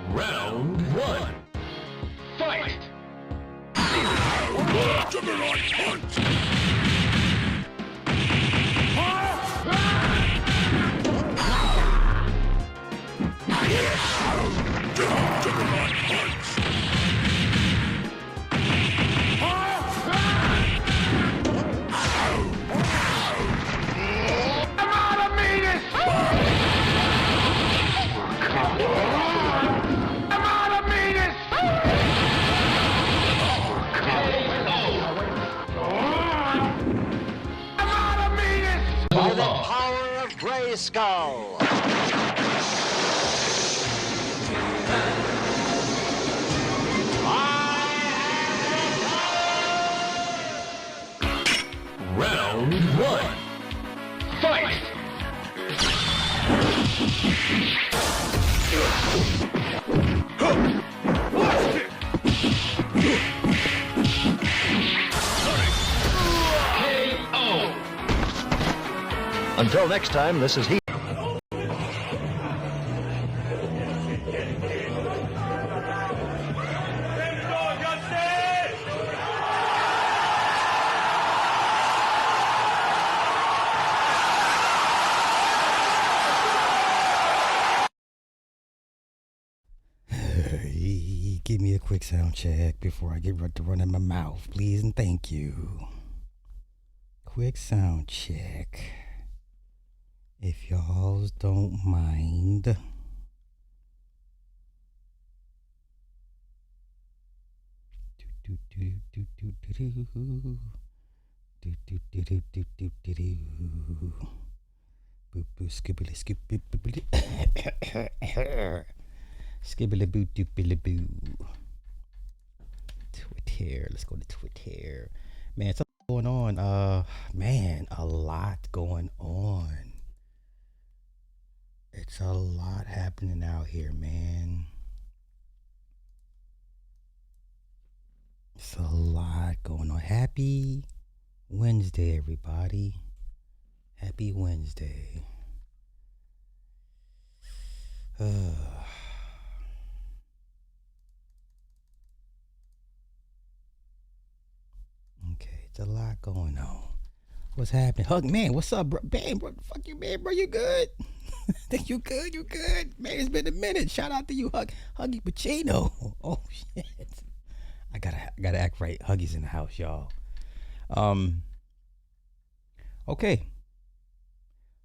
Round one. Fight! Juggernaut punch! Juggernaut punch! I'm out of meters! I'm out of meters! I'm out of meters! By the power of Grayskull! Round one. Fight! KO! Until next time, this is he. Give me a quick sound check before I get to running my mouth, please and thank you. Quick sound check. If y'all don't mind. Skibbly boo doopily boo. Twitter. Let's go to Twitter. Man, something going on. Man, a lot going on. It's a lot happening out here, man. It's a lot going on. Happy Wednesday, everybody. Happy Wednesday. Okay, it's a lot going on. What's happening? Hug, man, what's up, bro? Man, bro, fuck you, man, bro, you good? You good? You good? Man, it's been a minute. Shout out to you, Huggy Pacino. Oh, shit. I gotta act right. Huggy's in the house, y'all. Okay.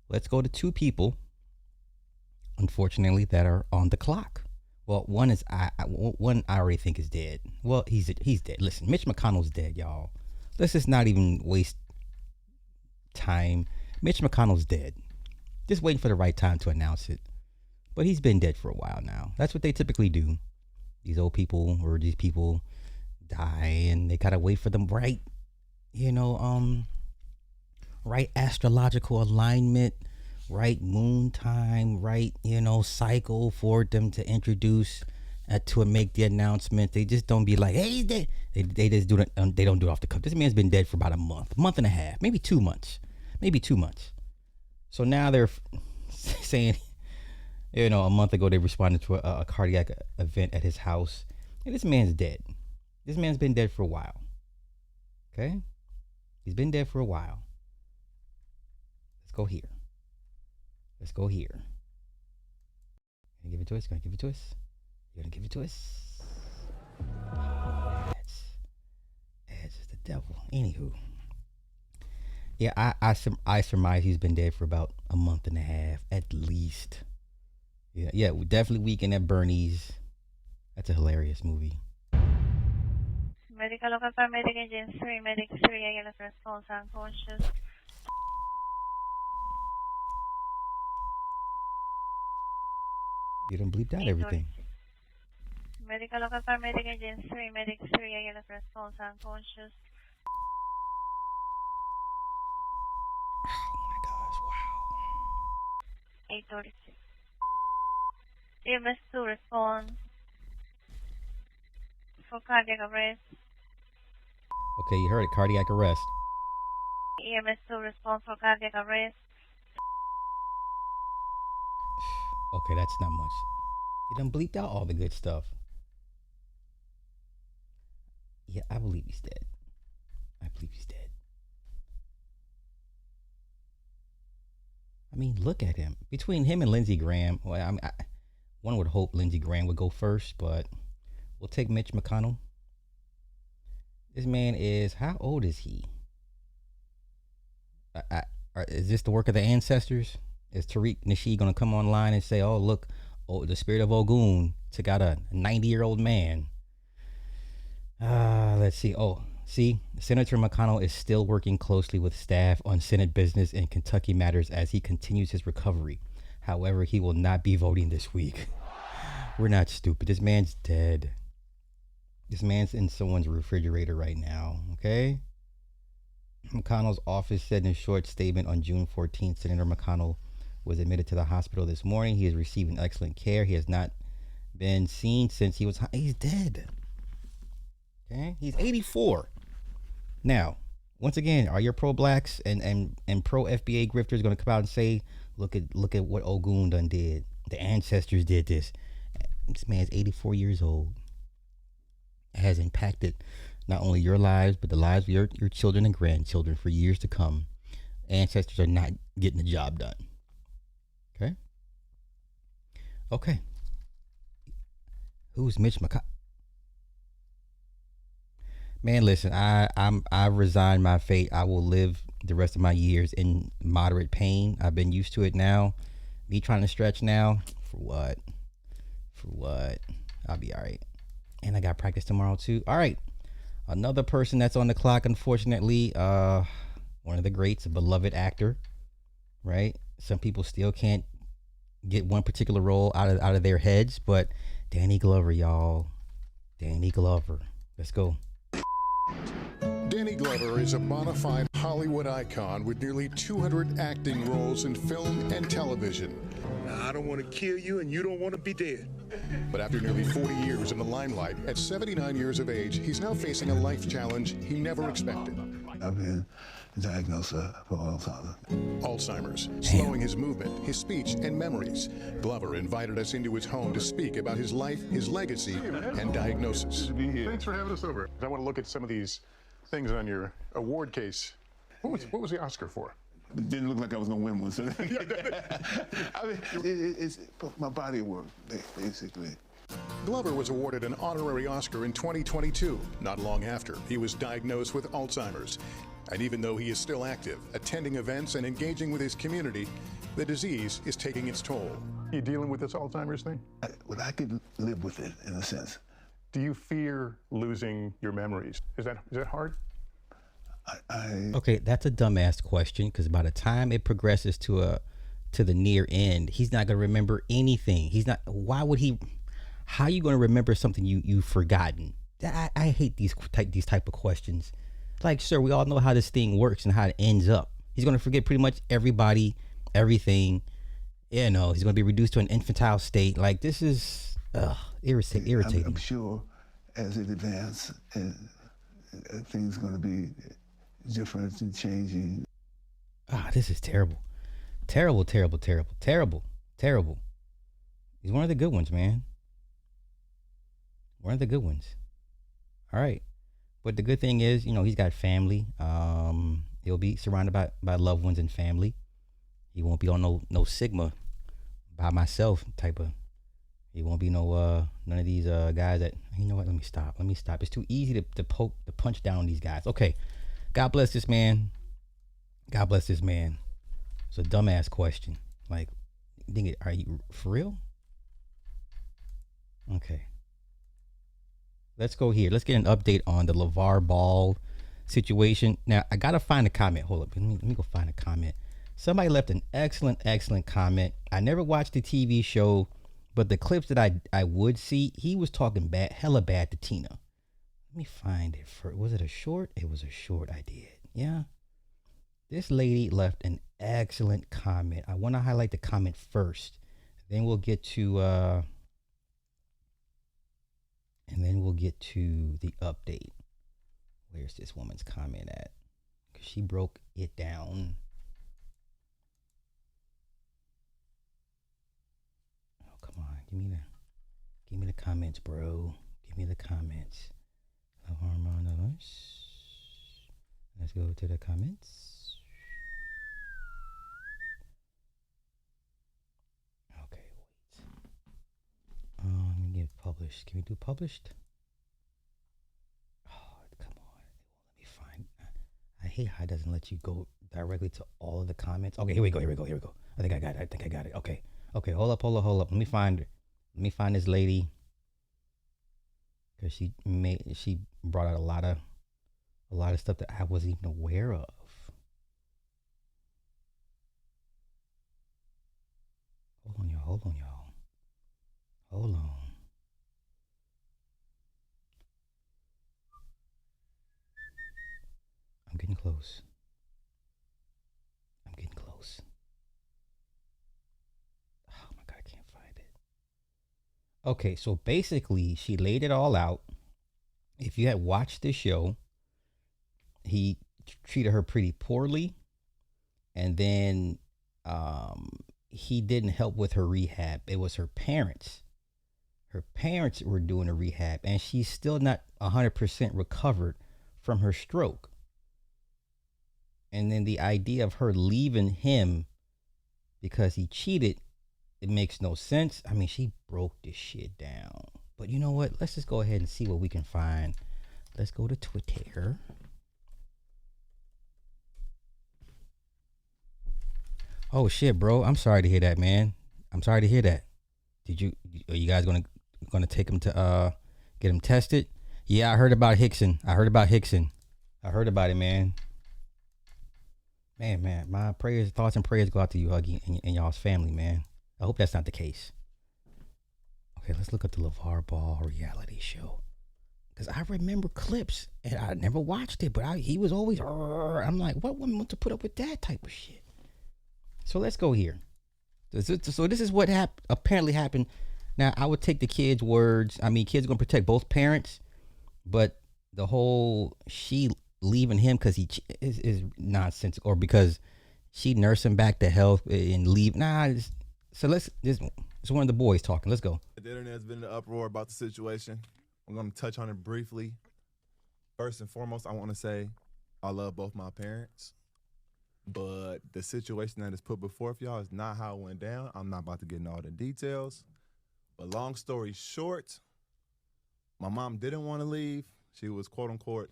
Let's go to two people, unfortunately, that are on the clock. Well, one I already think is dead. Well, he's dead. Listen, Mitch McConnell's dead, y'all. Let's just not even waste time. Mitch McConnell's dead. Just waiting for the right time to announce it. But he's been dead for a while now. That's what they typically do. These old people or these people die and they gotta wait for them right, right astrological alignment, right moon time, right, cycle for them to introduce to make the announcement. They just don't be like, hey, he's dead. They just do it. They don't do it off the cuff. This man's been dead for about a month and a half, maybe 2 months. So now they're saying, a month ago they responded to a cardiac event at his house. And this man's dead. This man's been dead for a while. Okay? He's been dead for a while. Let's go here. Gonna give it to us? You're gonna give it to us? Ads is the devil. Anywho. Yeah, I surmise he's been dead for about a month and a half, at least. Yeah, definitely Weekend at Bernie's. That's a hilarious movie. Medical local paramedic engine 3, medic 3, I get a response unconscious. You done bleeped out everything. Medical local paramedic engine 3, medic 3, I get a response unconscious. Oh my gosh, wow. 836. EMS 2 response for cardiac arrest. Okay, you heard it, cardiac arrest. EMS 2 response for cardiac arrest. Okay, that's not much. He done bleeped out all the good stuff. Yeah, I believe he's dead. I believe he's dead. I mean, look at him. Between him and Lindsey Graham, well, one would hope Lindsey Graham would go first, but we'll take Mitch McConnell. This man is, how old is he? Is this the work of the ancestors? Is Tariq Nasheed going to come online and say, oh, look, the spirit of Ogun took out a 90-year-old man? Let's see. Oh, see, Senator McConnell is still working closely with staff on Senate business and Kentucky matters as he continues his recovery. However, he will not be voting this week. We're not stupid. This man's dead. This man's in someone's refrigerator right now, okay? McConnell's office said in a short statement on June 14th, Senator McConnell was admitted to the hospital this morning. He is receiving excellent care. He has not been seen since he's dead. Okay? He's 84. Now, once again, are your pro-blacks and pro FBA grifters going to come out and say, look at what Ogun done did. The ancestors did this. This man's 84 years old. It has impacted not only your lives, but the lives of your children and grandchildren for years to come. Ancestors are not getting the job done. Okay. Who's Mitch McConnell? Man, listen, I've resigned my fate. I will live the rest of my years in moderate pain. I've been used to it now. Me trying to stretch now, for what? For what? I'll be all right. And I got practice tomorrow too. All right. Another person that's on the clock, unfortunately, one of the greats, a beloved actor, right? Some people still can't get one particular role out of their heads, but Danny Glover, y'all. Danny Glover. Let's go. Danny Glover is a bona fide Hollywood icon with nearly 200 acting roles in film and television. I don't want to kill you and you don't want to be dead. But after nearly 40 years in the limelight, at 79 years of age, he's now facing a life challenge he never expected. I've been diagnosed for Alzheimer's, slowing his movement, his speech, and memories. Glover invited us into his home to speak about his life, his legacy, and diagnosis. Thanks for having us over. I want to look at some of these things on your award case. What was the Oscar for? It didn't look like I was going to win one. So I mean, it's my body of work, basically. Glover was awarded an honorary Oscar in 2022, not long after he was diagnosed with Alzheimer's. And even though he is still active, attending events and engaging with his community, the disease is taking its toll. You dealing with this Alzheimer's thing? I could live with it, in a sense. Do you fear losing your memories? Is that hard? Okay, that's a dumbass question, because by the time it progresses to the near end, he's not going to remember anything. Why would he? How are you going to remember something you've forgotten? I hate these type of questions. Like, sir, we all know how this thing works and how it ends up. He's going to forget pretty much everybody, everything. He's going to be reduced to an infantile state. Like, this is irritating. I'm sure as it advances, things are going to be different and changing. This is terrible. Terrible. He's one of the good ones, man. One of the good ones. All right. But the good thing is, he's got family. He'll be surrounded by loved ones and family. He won't be on no Sigma by myself type of. He won't be none of these guys that, you know what, let me stop. It's too easy to punch down on these guys. Okay. God bless this man. It's a dumbass question. Like, are you for real? Okay. Let's go here. Let's get an update on the Lavar Ball situation. Now, I got to find a comment. Hold up. Let me go find a comment. Somebody left an excellent comment. I never watched the TV show, but the clips that I would see, he was talking hella bad to Tina. Let me find it. Was it a short? It was a short I did. Yeah. This lady left an excellent comment. I want to highlight the comment first. Then we'll get to the update. Where's this woman's comment at? Because she broke it down. Oh, come on. Give me that. comments, bro. Give me the comments. Let's go to the comments. Okay, wait. Let me get published. Can we do published? Oh, come on. Let me find. I hate how it doesn't let you go directly to all of the comments. Okay, here we go. I think I got it. Okay, hold up. Let me find this lady. Because she brought out a lot of stuff that I wasn't even aware of. Hold on, y'all. Hold on. I'm getting close. Oh my God, I can't find it. Okay, so basically, she laid it all out. If you had watched the show, he treated her pretty poorly, and then he didn't help with her rehab. It was her parents. Her parents were doing a rehab, and she's still not 100% recovered from her stroke. And then the idea of her leaving him because he cheated, it makes no sense. I mean, she broke this shit down. But you know what? Let's just go ahead and see what we can find. Let's go to Twitter. Oh shit, bro. I'm sorry to hear that, man. I'm sorry to hear that. Are you guys gonna take him to get him tested? Yeah, I heard about Hickson. I heard about it, man. Man, my thoughts and prayers go out to you, Huggy, and y'all's family, man. I hope that's not the case. Okay, let's look at the Lavar Ball reality show. Because I remember clips, and I never watched it, but he was always, I'm like, what woman wants to put up with that type of shit? So let's go here. So this is what apparently happened. Now, I would take the kids' words. I mean, kids are going to protect both parents, but the whole she leaving him because he is nonsense, or because she nursed him back to health and leave. So it's one of the boys talking. Let's go. The internet's been in an uproar about the situation. I'm going to touch on it briefly. First and foremost, I want to say I love both my parents, but the situation that is put before y'all is not how it went down. I'm not about to get into all the details, but long story short, my mom didn't want to leave. She was quote unquote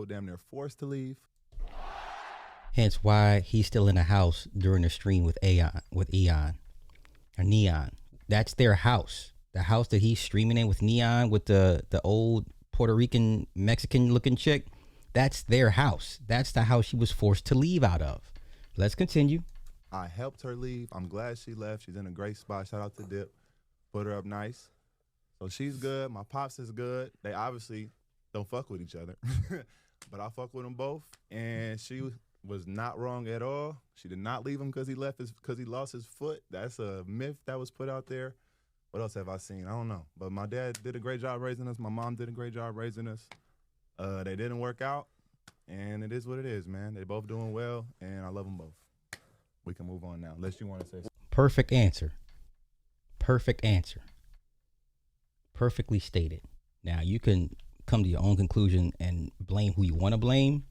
damn near forced to leave. Hence why he's still in the house during the stream with Neon. That's their house. The house that he's streaming in with Neon, with the old Puerto Rican Mexican looking chick. That's their house. That's the house she was forced to leave out of. Let's continue. I helped her leave. I'm glad she left. She's in a great spot. Shout out to Dip. Put her up nice. So she's good. My pops is good. They obviously don't fuck with each other. But I fuck with them both. And she was not wrong at all. She did not leave him because he lost his foot. That's a myth that was put out there. What else have I seen? I don't know. But my dad did a great job raising us. My mom did a great job raising us. They didn't work out, and it is what it is, man. They both doing well, and I love them both. We can move on now, unless you want to say something. Perfect answer. Perfectly stated. Now, you can come to your own conclusion and blame who you want to blame,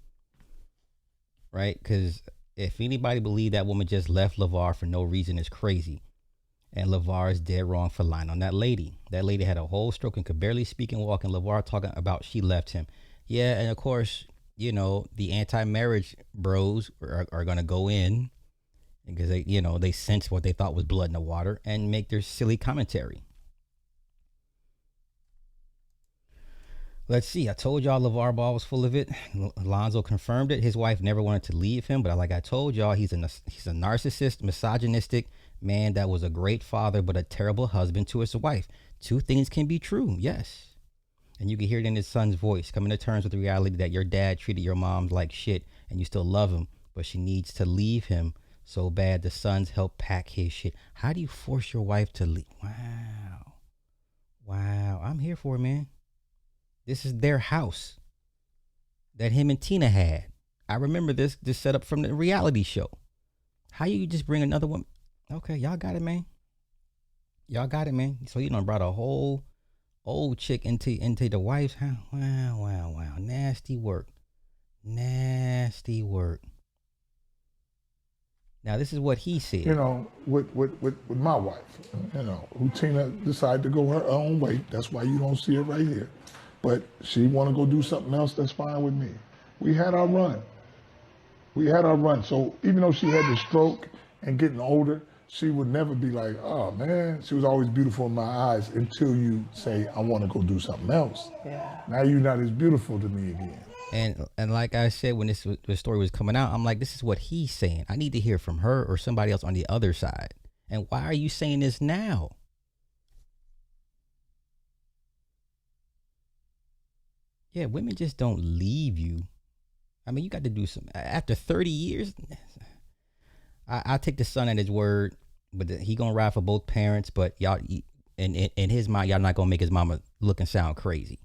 right? Because if anybody believed that woman just left Lavar for no reason, it's crazy. And Lavar is dead wrong for lying on that lady. That lady had a whole stroke and could barely speak and walk, and Lavar talking about she left him. Yeah, and of course, you know, the anti-marriage bros are going to go in because they sense what they thought was blood in the water and make their silly commentary. Let's see. I told y'all Lavar Ball was full of it. Alonzo confirmed it. His wife never wanted to leave him, but like I told y'all, he's a narcissist, misogynistic man that was a great father, but a terrible husband to his wife. Two things can be true, yes. And you can hear it in his son's voice, coming to terms with the reality that your dad treated your mom like shit and you still love him, but she needs to leave him so bad. The sons help pack his shit. How do you force your wife to leave? Wow. I'm here for it, man. This is their house that him and Tina had. I remember this setup from the reality show. How you just bring another one? Okay, y'all got it, man. So you done brought a whole old chick into the wife's house. Wow. Nasty work. Now this is what he said. You know, with my wife, you know, who Tina decided to go her own way. That's why you don't see it right here. But she want to go do something else, that's fine with me. We had our run. So even though she had the stroke and getting older, she would never be like, oh man, she was always beautiful in my eyes until you say, I want to go do something else. Yeah. Now you're not as beautiful to me again. And like I said, when the story was coming out, I'm like, this is what he's saying. I need to hear from her or somebody else on the other side. And why are you saying this now? Yeah, women just don't leave you. I mean, you got to do some. After 30 years, I take the son at his word, but he gonna ride for both parents. But y'all, in his mind, y'all not gonna make his mama look and sound crazy.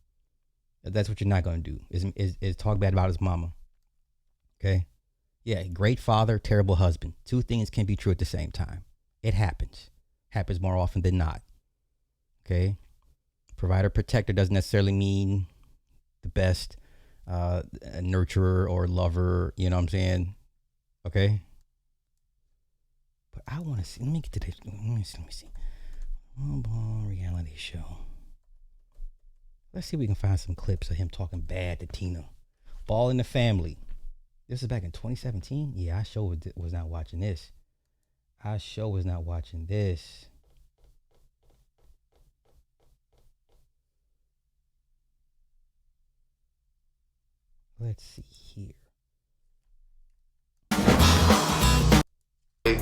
That's what you're not gonna do. Is talk bad about his mama. Okay, yeah, great father, terrible husband. Two things can be true at the same time. It happens more often than not. Okay, provider protector doesn't necessarily mean the best nurturer or lover, you know what I'm saying? Okay. But I want to see, let me get to this. Let me see. Ball reality show. Let's see if we can find some clips of him talking bad to Tina. Ball in the Family. This is back in 2017. Yeah, I sure was not watching this. Let's see here.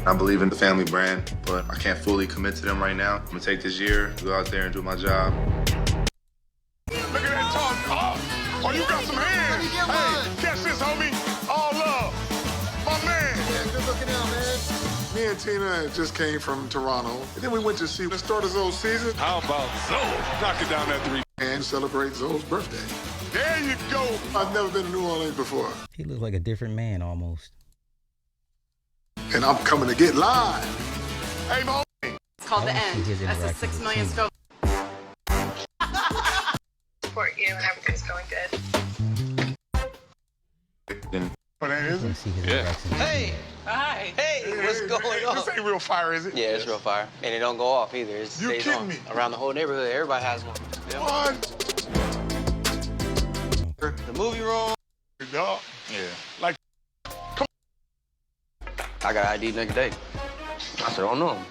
I believe in the family brand, but I can't fully commit to them right now. I'm gonna take this year, go out there and do my job. Look at that talk. Oh, you got some hands. Hey, catch this, homie. All love. My man. Yeah, good looking out, man. Me and Tina just came from Toronto, and then we went to see the start of Zoe's season. How about Zoe? Knock it down that 3. And celebrate Zoe's birthday. There you go. I've never been to New Orleans before. He looks like a different man almost. And I'm coming to get live. Hey, Mo. It's called The End. That's a 6 million scope. Support you and everything's going good. But that is it? Yeah. Hey! Hi. Hey, what's going on? This ain't real fire, is it? Yeah, it's real fire. And it don't go off either. It You stays kidding on. me? Around the whole neighborhood, everybody has one. Yeah. What? The movie room. Dog. Yeah. Like, I got ID next day. I said, I don't know him.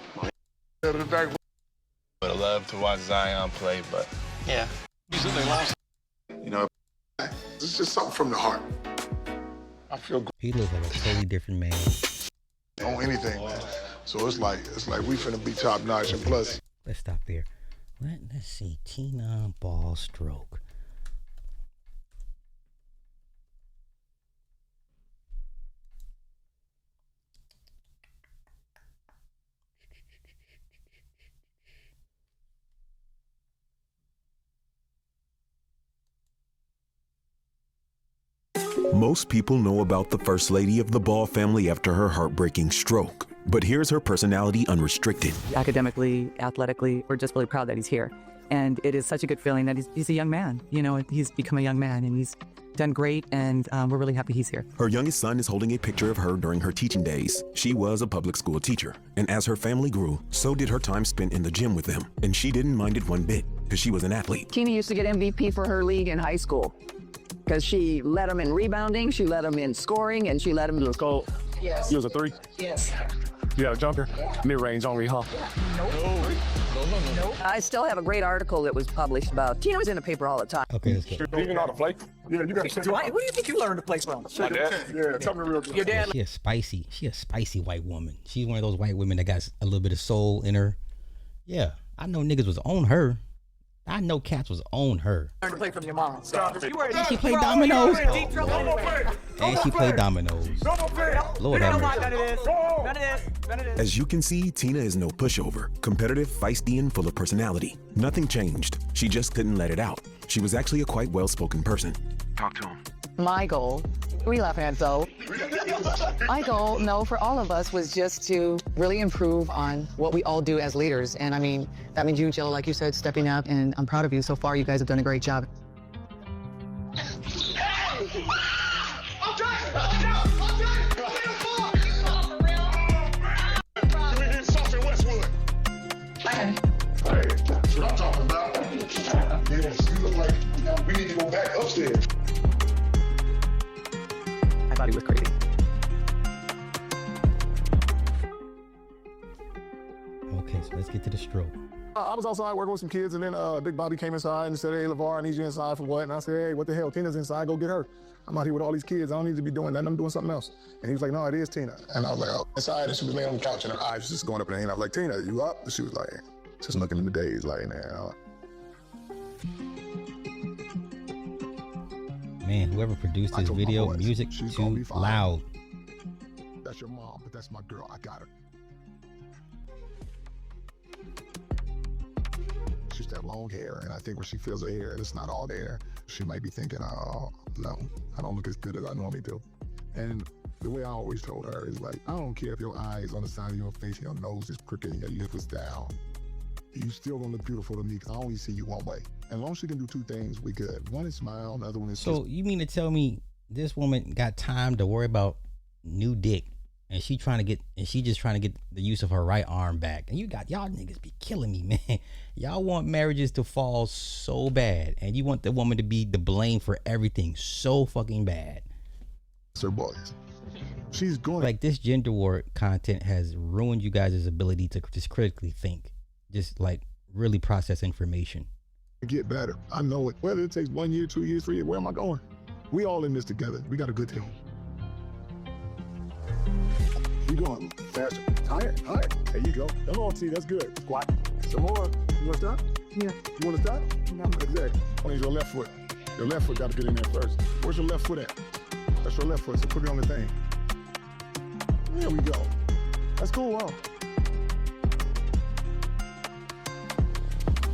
Would have loved to watch Zion play, but Yeah. You know, it's just something from the heart. I feel good He looks like a totally different man. on anything, man. So it's like we finna be top notch, and plus. Let's stop there. Let's see. Tina Ball stroke. Most people know about the First Lady of the Ball family after her heartbreaking stroke. But here's her personality unrestricted. Academically, athletically, we're just really proud that he's here. And it is such a good feeling that he's a young man. You know, he's become a young man and he's done great, and we're really happy he's here. Her youngest son is holding a picture of her during her teaching days. She was a public school teacher, and as her family grew, so did her time spent in the gym with them. And she didn't mind it one bit, because she was an athlete. Tina used to get MVP for her league in high school, because she led them in rebounding, she led them in scoring, and she led them in goal. Yes. you was a 3? Yes. You got a jumper? Mid-range only, huh? No. I still have a great article that was published about Tina was in the paper all the time. Okay, let's go. Do you know how to play? Yeah, you got to. Who do you think you learned to play from? My dad. Yeah, tell me real quick. Your dad. She a spicy white woman. She's one of those white women that got a little bit of soul in her. Yeah, I know niggas was on her. I know cats was on her. Learned to play from your mom. And she played dominoes. And she played dominoes. Lord have mercy. As you can see, Tina is no pushover. Competitive, feisty, and full of personality. Nothing changed. She just couldn't let it out. She was actually a quite well-spoken person. Talk to him. My goal, we laugh at so. My goal, for all of us was just to really improve on what we all do as leaders. And I mean, That means you, Jill, like you said, stepping up, and I'm proud of you. So far, you guys have done a great job. Hey, that's what I'm talking about. Yes, you look like we need to go back upstairs. I thought he was crazy. Okay, so let's get to the stroke. I was outside working with some kids, and then Big Bobby came inside and said, "Hey, Lavar, I need you inside for what?" And I said, "Hey, what the hell? Tina's inside. Go get her. I'm out here with all these kids. I don't need to be doing that. I'm doing something else." And he was like, "No, it is Tina." And I was like, "Oh." Inside, and she was laying on the couch, and her eyes was just going up and down. I was like, "Tina, you up?" And she was like, just looking in the days, like, now. Man, whoever produced this video, music too loud. That's your mom, but that's my girl. I got her. She used to have long hair, and I think when she feels her hair, it's not all there. She might be thinking, "Oh, no, I don't look as good as I normally do." And the way I always told her is like, I don't care if your eye is on the side of your face, your nose is crooked, and your lip is down. You still gonna look beautiful to me because I only see you one way. And as long as she can do two things, we good. One is smile, the other one is So you mean to tell me this woman got time to worry about new dick, and she just trying to get the use of her right arm back? And you got y'all niggas be killing me, man. Y'all want marriages to fall so bad, and you want the woman to be the blame for everything so fucking bad. Sir boys. She's going like this gender war content has ruined you guys' ability to just critically think, just like really process information. Get better. I know it. Whether it takes 1 year, 2 years, 3 years, where am I going? We all in this together. We got a good team. You going faster. Higher. There you go. Come on, T. That's good. Squat. Some more. You want to stop? Yeah. You want to stop? No. Exactly. Only your left foot. Your left foot got to get in there first. Where's your left foot at? That's your left foot, so put it on the thing. There we go. That's cool, huh?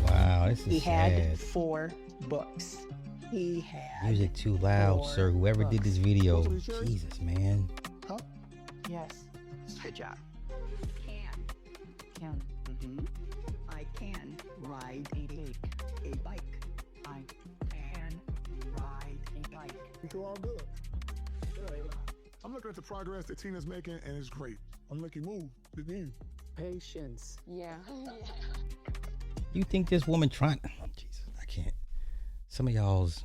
Wow, this is He had sad. 4 books. He had Music too loud, sir. Whoever did this video, Those are your Jesus, man. Huh? Yes. Good job. Can. I can ride a bike. I can ride a bike. It's all good. I'm looking at the progress that Tina's making, and it's great. I'm making move. It's me. Patience. Yeah. You think this woman trying? Jesus, I can't. Some of y'all's,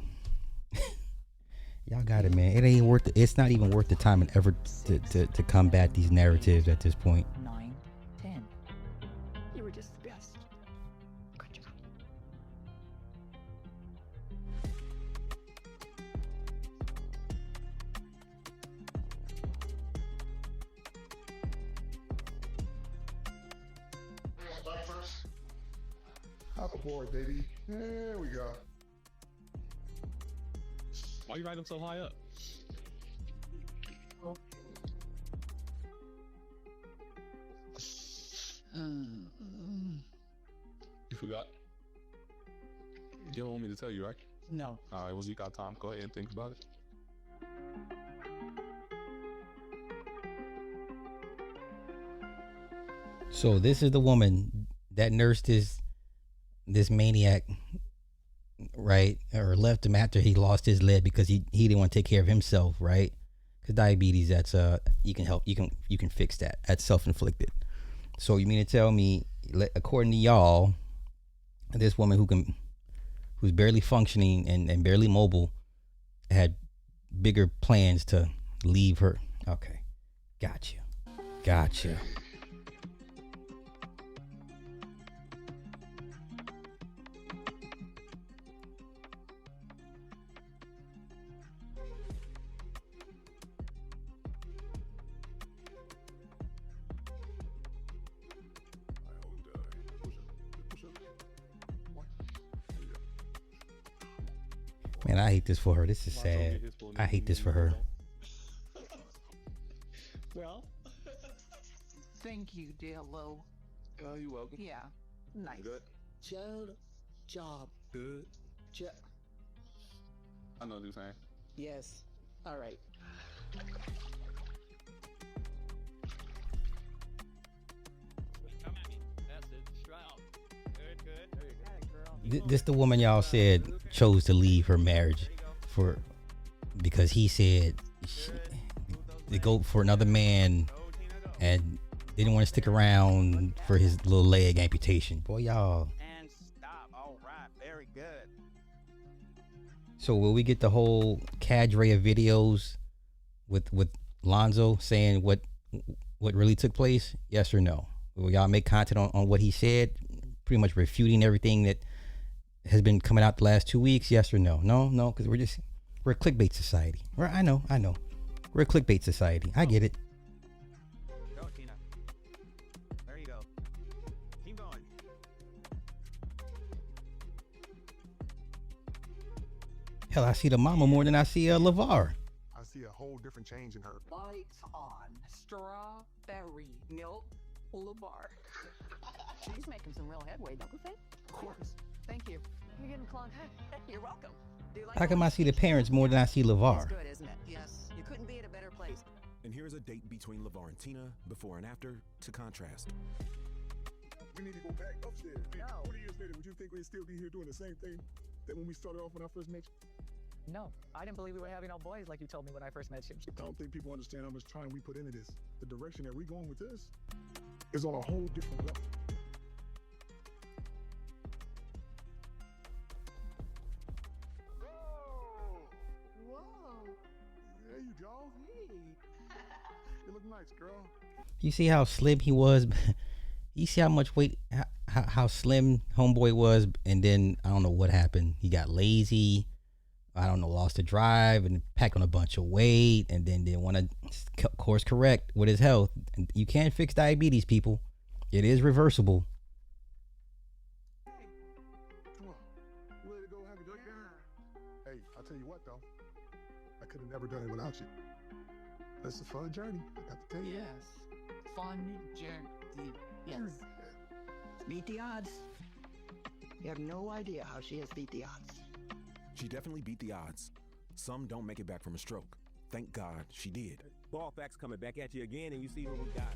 y'all got it, man. It ain't worth it. It's not even worth the time and effort to combat these narratives at this point. 9, 10. You were just the best. Good job. Hoverboard, baby. There we go. Why you riding so high up? You forgot? You don't want me to tell you, right? No. All right, well, you got time. Go ahead and think about it. So this is the woman that nursed this maniac, right? Or left him after he lost his leg because he didn't want to take care of himself, right? Because diabetes, that's you can fix that. That's self-inflicted. So you mean to tell me, according to y'all, this woman who's barely functioning and barely mobile had bigger plans to leave her? Okay, gotcha. Man, I hate this for her. This is sad. I hate this for her. Well, thank you, dear Lo. Oh, you're welcome. Yeah, nice. Good. Job. Good. I know what you're saying. Yes. All right. Come at me. That's it. Straight out. Good. This the woman y'all said chose to leave her marriage because he said to go for another man and didn't want to stick around for his little leg amputation. Boy, y'all. And stop. All right. Very good. So will we get the whole cadre of videos with Lonzo saying what really took place? Yes or no? Will y'all make content on what he said, pretty much refuting everything that has been coming out the last 2 weeks? Yes or no? No, because we're a clickbait society. Right? I know. We're a clickbait society. I get it. Go, Tina. There you go. Keep going. Hell, I see the mama more than I see Lavar. I see a whole different change in her. Lights on. Strawberry milk Lavar. She's making some real headway, don't you think? Of course. Thank you. You're getting clogged. You're welcome. Do you like How come I see the parents more than I see Lavar? It's good, isn't it? Yes. You couldn't be at a better place. And here's a date between Lavar and Tina, before and after, to contrast. We need to go back upstairs. No. 40 years later, would you think we'd still be here doing the same thing that when we started off when I first met you? No, I didn't believe we were having no boys like you told me when I first met you. I don't think people understand how much time we put into this. The direction that we're going with this is on a whole different level. Whoa! There you go. You look nice, girl. You see how slim he was? You see how much weight, how slim homeboy was, and then I don't know what happened. He got lazy. I don't know, lost the drive and packed on a bunch of weight, and then didn't want to course correct with his health. And you can't fix diabetes, people. It is reversible. Come on. You ready to go have a drink? Hey, I'll tell you what though. I could have never done it without you. It's a fun journey. I got to tell you. Yes. Fun journey. Yes. Beat the odds. You have no idea how she has beat the odds. She definitely beat the odds. Some don't make it back from a stroke. Thank God she did. Ball facts coming back at you again, and you see what we got.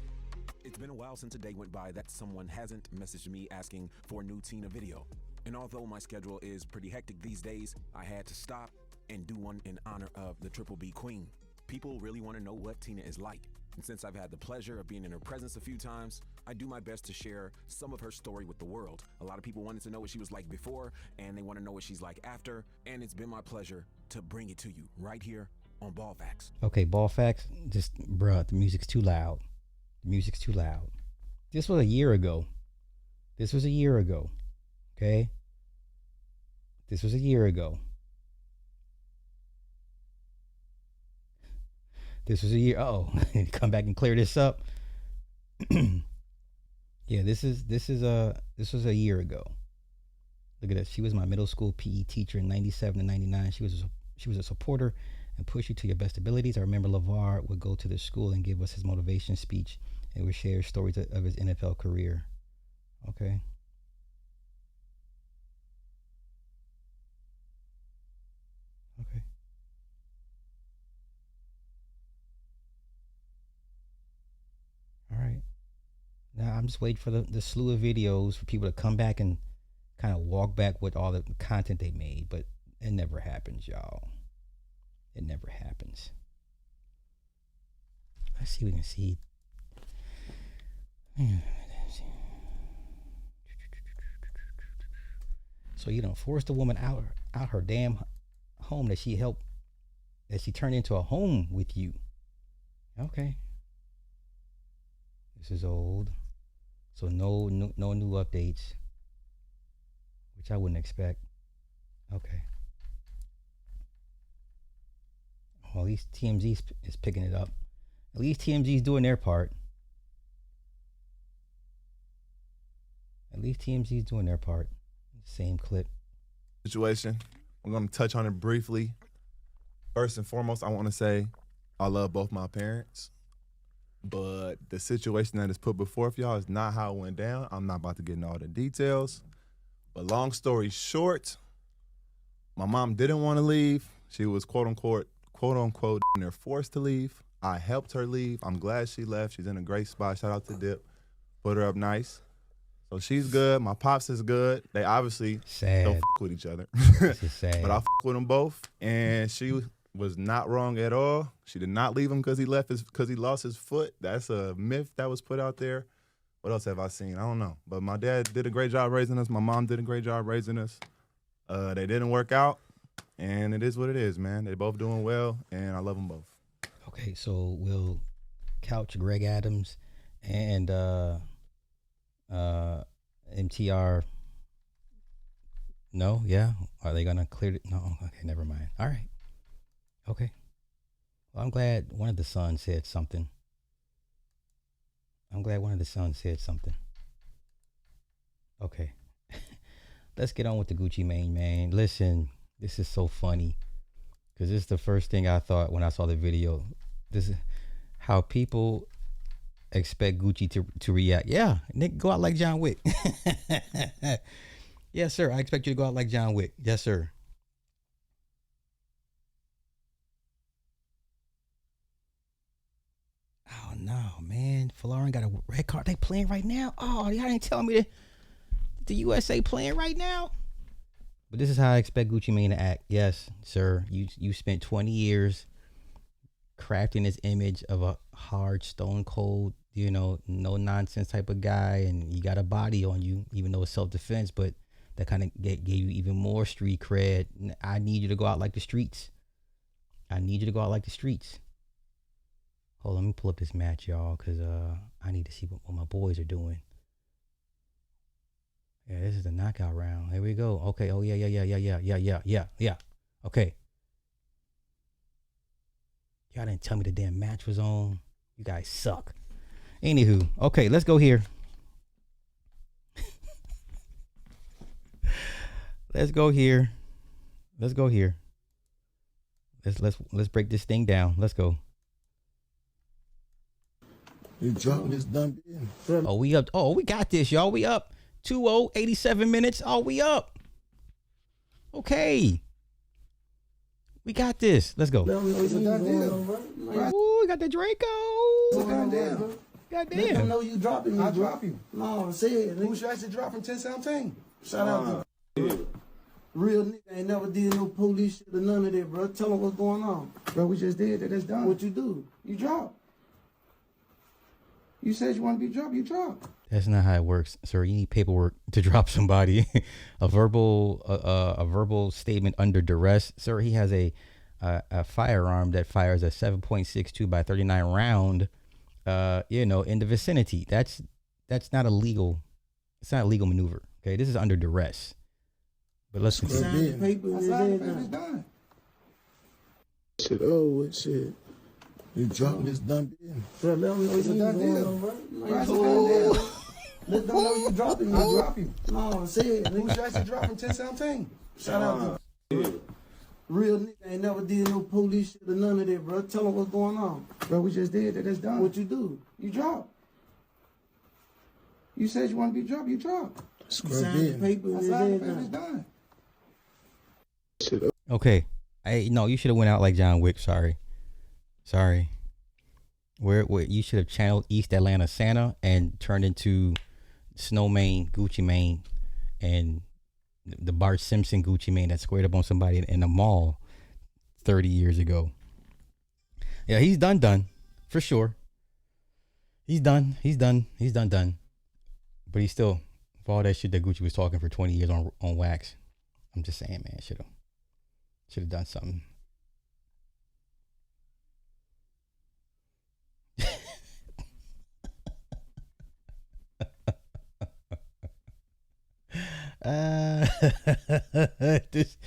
It's been a while since a day went by that someone hasn't messaged me asking for a new Tina video. And although my schedule is pretty hectic these days, I had to stop and do one in honor of the Triple B Queen. People really want to know what Tina is like. And since I've had the pleasure of being in her presence a few times, I do my best to share some of her story with the world. A lot of people wanted to know what she was like before, and they want to know what she's like after, and it's been my pleasure to bring it to you right here on Ball Facts. Okay, Ball Facts, just, bruh, the music's too loud. The music's too loud. This was a year ago. This was a year ago, okay? This was a year ago. This was a year. Oh, come back and clear this up. Yeah, this was a year ago. Look at this. She was my middle school PE teacher in 97 to 99. She was a supporter and push you to your best abilities. I remember Lavar would go to the school and give us his motivation speech and would share stories of his NFL career. Okay. Okay. All right. Now I'm just waiting for the slew of videos for people to come back and kind of walk back with all the content they made, but it never happens, y'all. It never happens. Let's see if we can see. So you know, forced a woman out her damn home that she turned into a home with you. Okay. This is old. So no new updates, which I wouldn't expect. Okay. Well, at least TMZ is picking it up. At least TMZ is doing their part. At least TMZ is doing their part. Same clip. Situation. I'm going to touch on it briefly. First and foremost, I want to say I love both my parents. But the situation that is put before y'all is not how it went down. I'm not about to get into all the details. But long story short, my mom didn't want to leave. She was quote unquote, they're forced to leave. I helped her leave. I'm glad she left. She's in a great spot. Shout out to Dip. Put her up nice. So she's good. My pops is good. They obviously Sad. don't fuck with each other. This is sad. But I fuck with them both, and she was not wrong at all. She did not leave him because he lost his foot. That's a myth that was put out there. What else have I seen? I don't know. But my dad did a great job raising us. My mom did a great job raising us. They didn't work out, and it is what it is, man. They both doing well, and I love them both. Okay, so we'll couch Greg Adams and MTR. No, yeah. Are they gonna clear it? No, okay, never mind. All right. Okay. Well, I'm glad one of the sons said something. Okay. Let's get on with the Gucci Mane, man. Listen, this is so funny because this is the first thing I thought when I saw the video. This is how people expect Gucci to react. Yeah, Nick, go out like John Wick. Yes, sir. I expect you to go out like John Wick. Yes, sir. Oh, no, man. Falarin got a red card. They playing right now? Oh, y'all didn't tell me that the USA playing right now? But this is how I expect Gucci Mane to act. Yes, sir. You spent 20 years crafting this image of a hard, stone cold, no nonsense type of guy, and you got a body on you, even though it's self-defense, but that kind of gave you even more street cred. I need you to go out like the streets. Hold on, let me pull up this match, y'all, because I need to see what my boys are doing. Yeah, this is the knockout round. Here we go. Okay. Oh, yeah. Okay. Y'all didn't tell me the damn match was on. You guys suck. Anywho, okay, let's go here. Let's break this thing down. Let's go. You dropping this done. Oh, we up. Oh, we got this, y'all. We up. 2-0, 87 minutes. Oh, we up. Okay. We got this. Let's go. Ooh, we got the Draco. Goddamn. I know you dropping me. I drop you. No, I said. Who should actually drop from 10-17? Shout out to real nigga ain't never did no police shit or none of that, bro. Tell them what's going on. Bro, we just did that. That's done. What you do? You drop. You said you want to be dropped. You drop. That's not how it works, sir. You need paperwork to drop somebody. a verbal statement under duress, sir. He has a firearm that fires a 7.62 by 39 round. In the vicinity. That's not illegal. It's not a legal maneuver. Okay, this is under duress. But let's continue. It's done. Shit, oh shit. You dropping this done deal. Bro, let them know it's a done deal. Let them know you dropping. I drop you. No, I said. Who should actually drop from 10-17? Shout out to real nigga ain't never did no police shit or none of that, bro. Tell them what's going on. Bro, we just did that. That's done. What you do? You drop. You said you want to be dropped. You drop. Sign the paper. It's done. Okay. No, you should have went out like John Wick. Sorry. Where you should have channeled East Atlanta Santa and turned into Snow Mane, Gucci Mane, and the Bart Simpson Gucci Mane that squared up on somebody in a mall 30 years ago. Yeah, he's done for sure. He's done. But he's still, for all that shit that Gucci was talking for 20 years on wax. I'm just saying, man, should have done something. This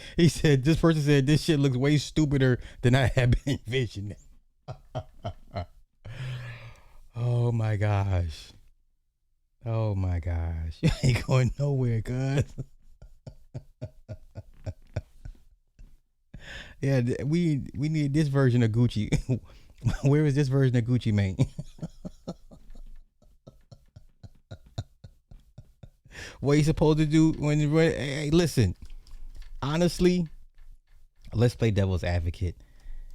person said this shit looks way stupider than I had been envisioning. Oh my gosh. You ain't going nowhere, cuz. Yeah, we need this version of Gucci. Where is this version of Gucci Mane? What you supposed to do when hey, listen, honestly, let's play devil's advocate.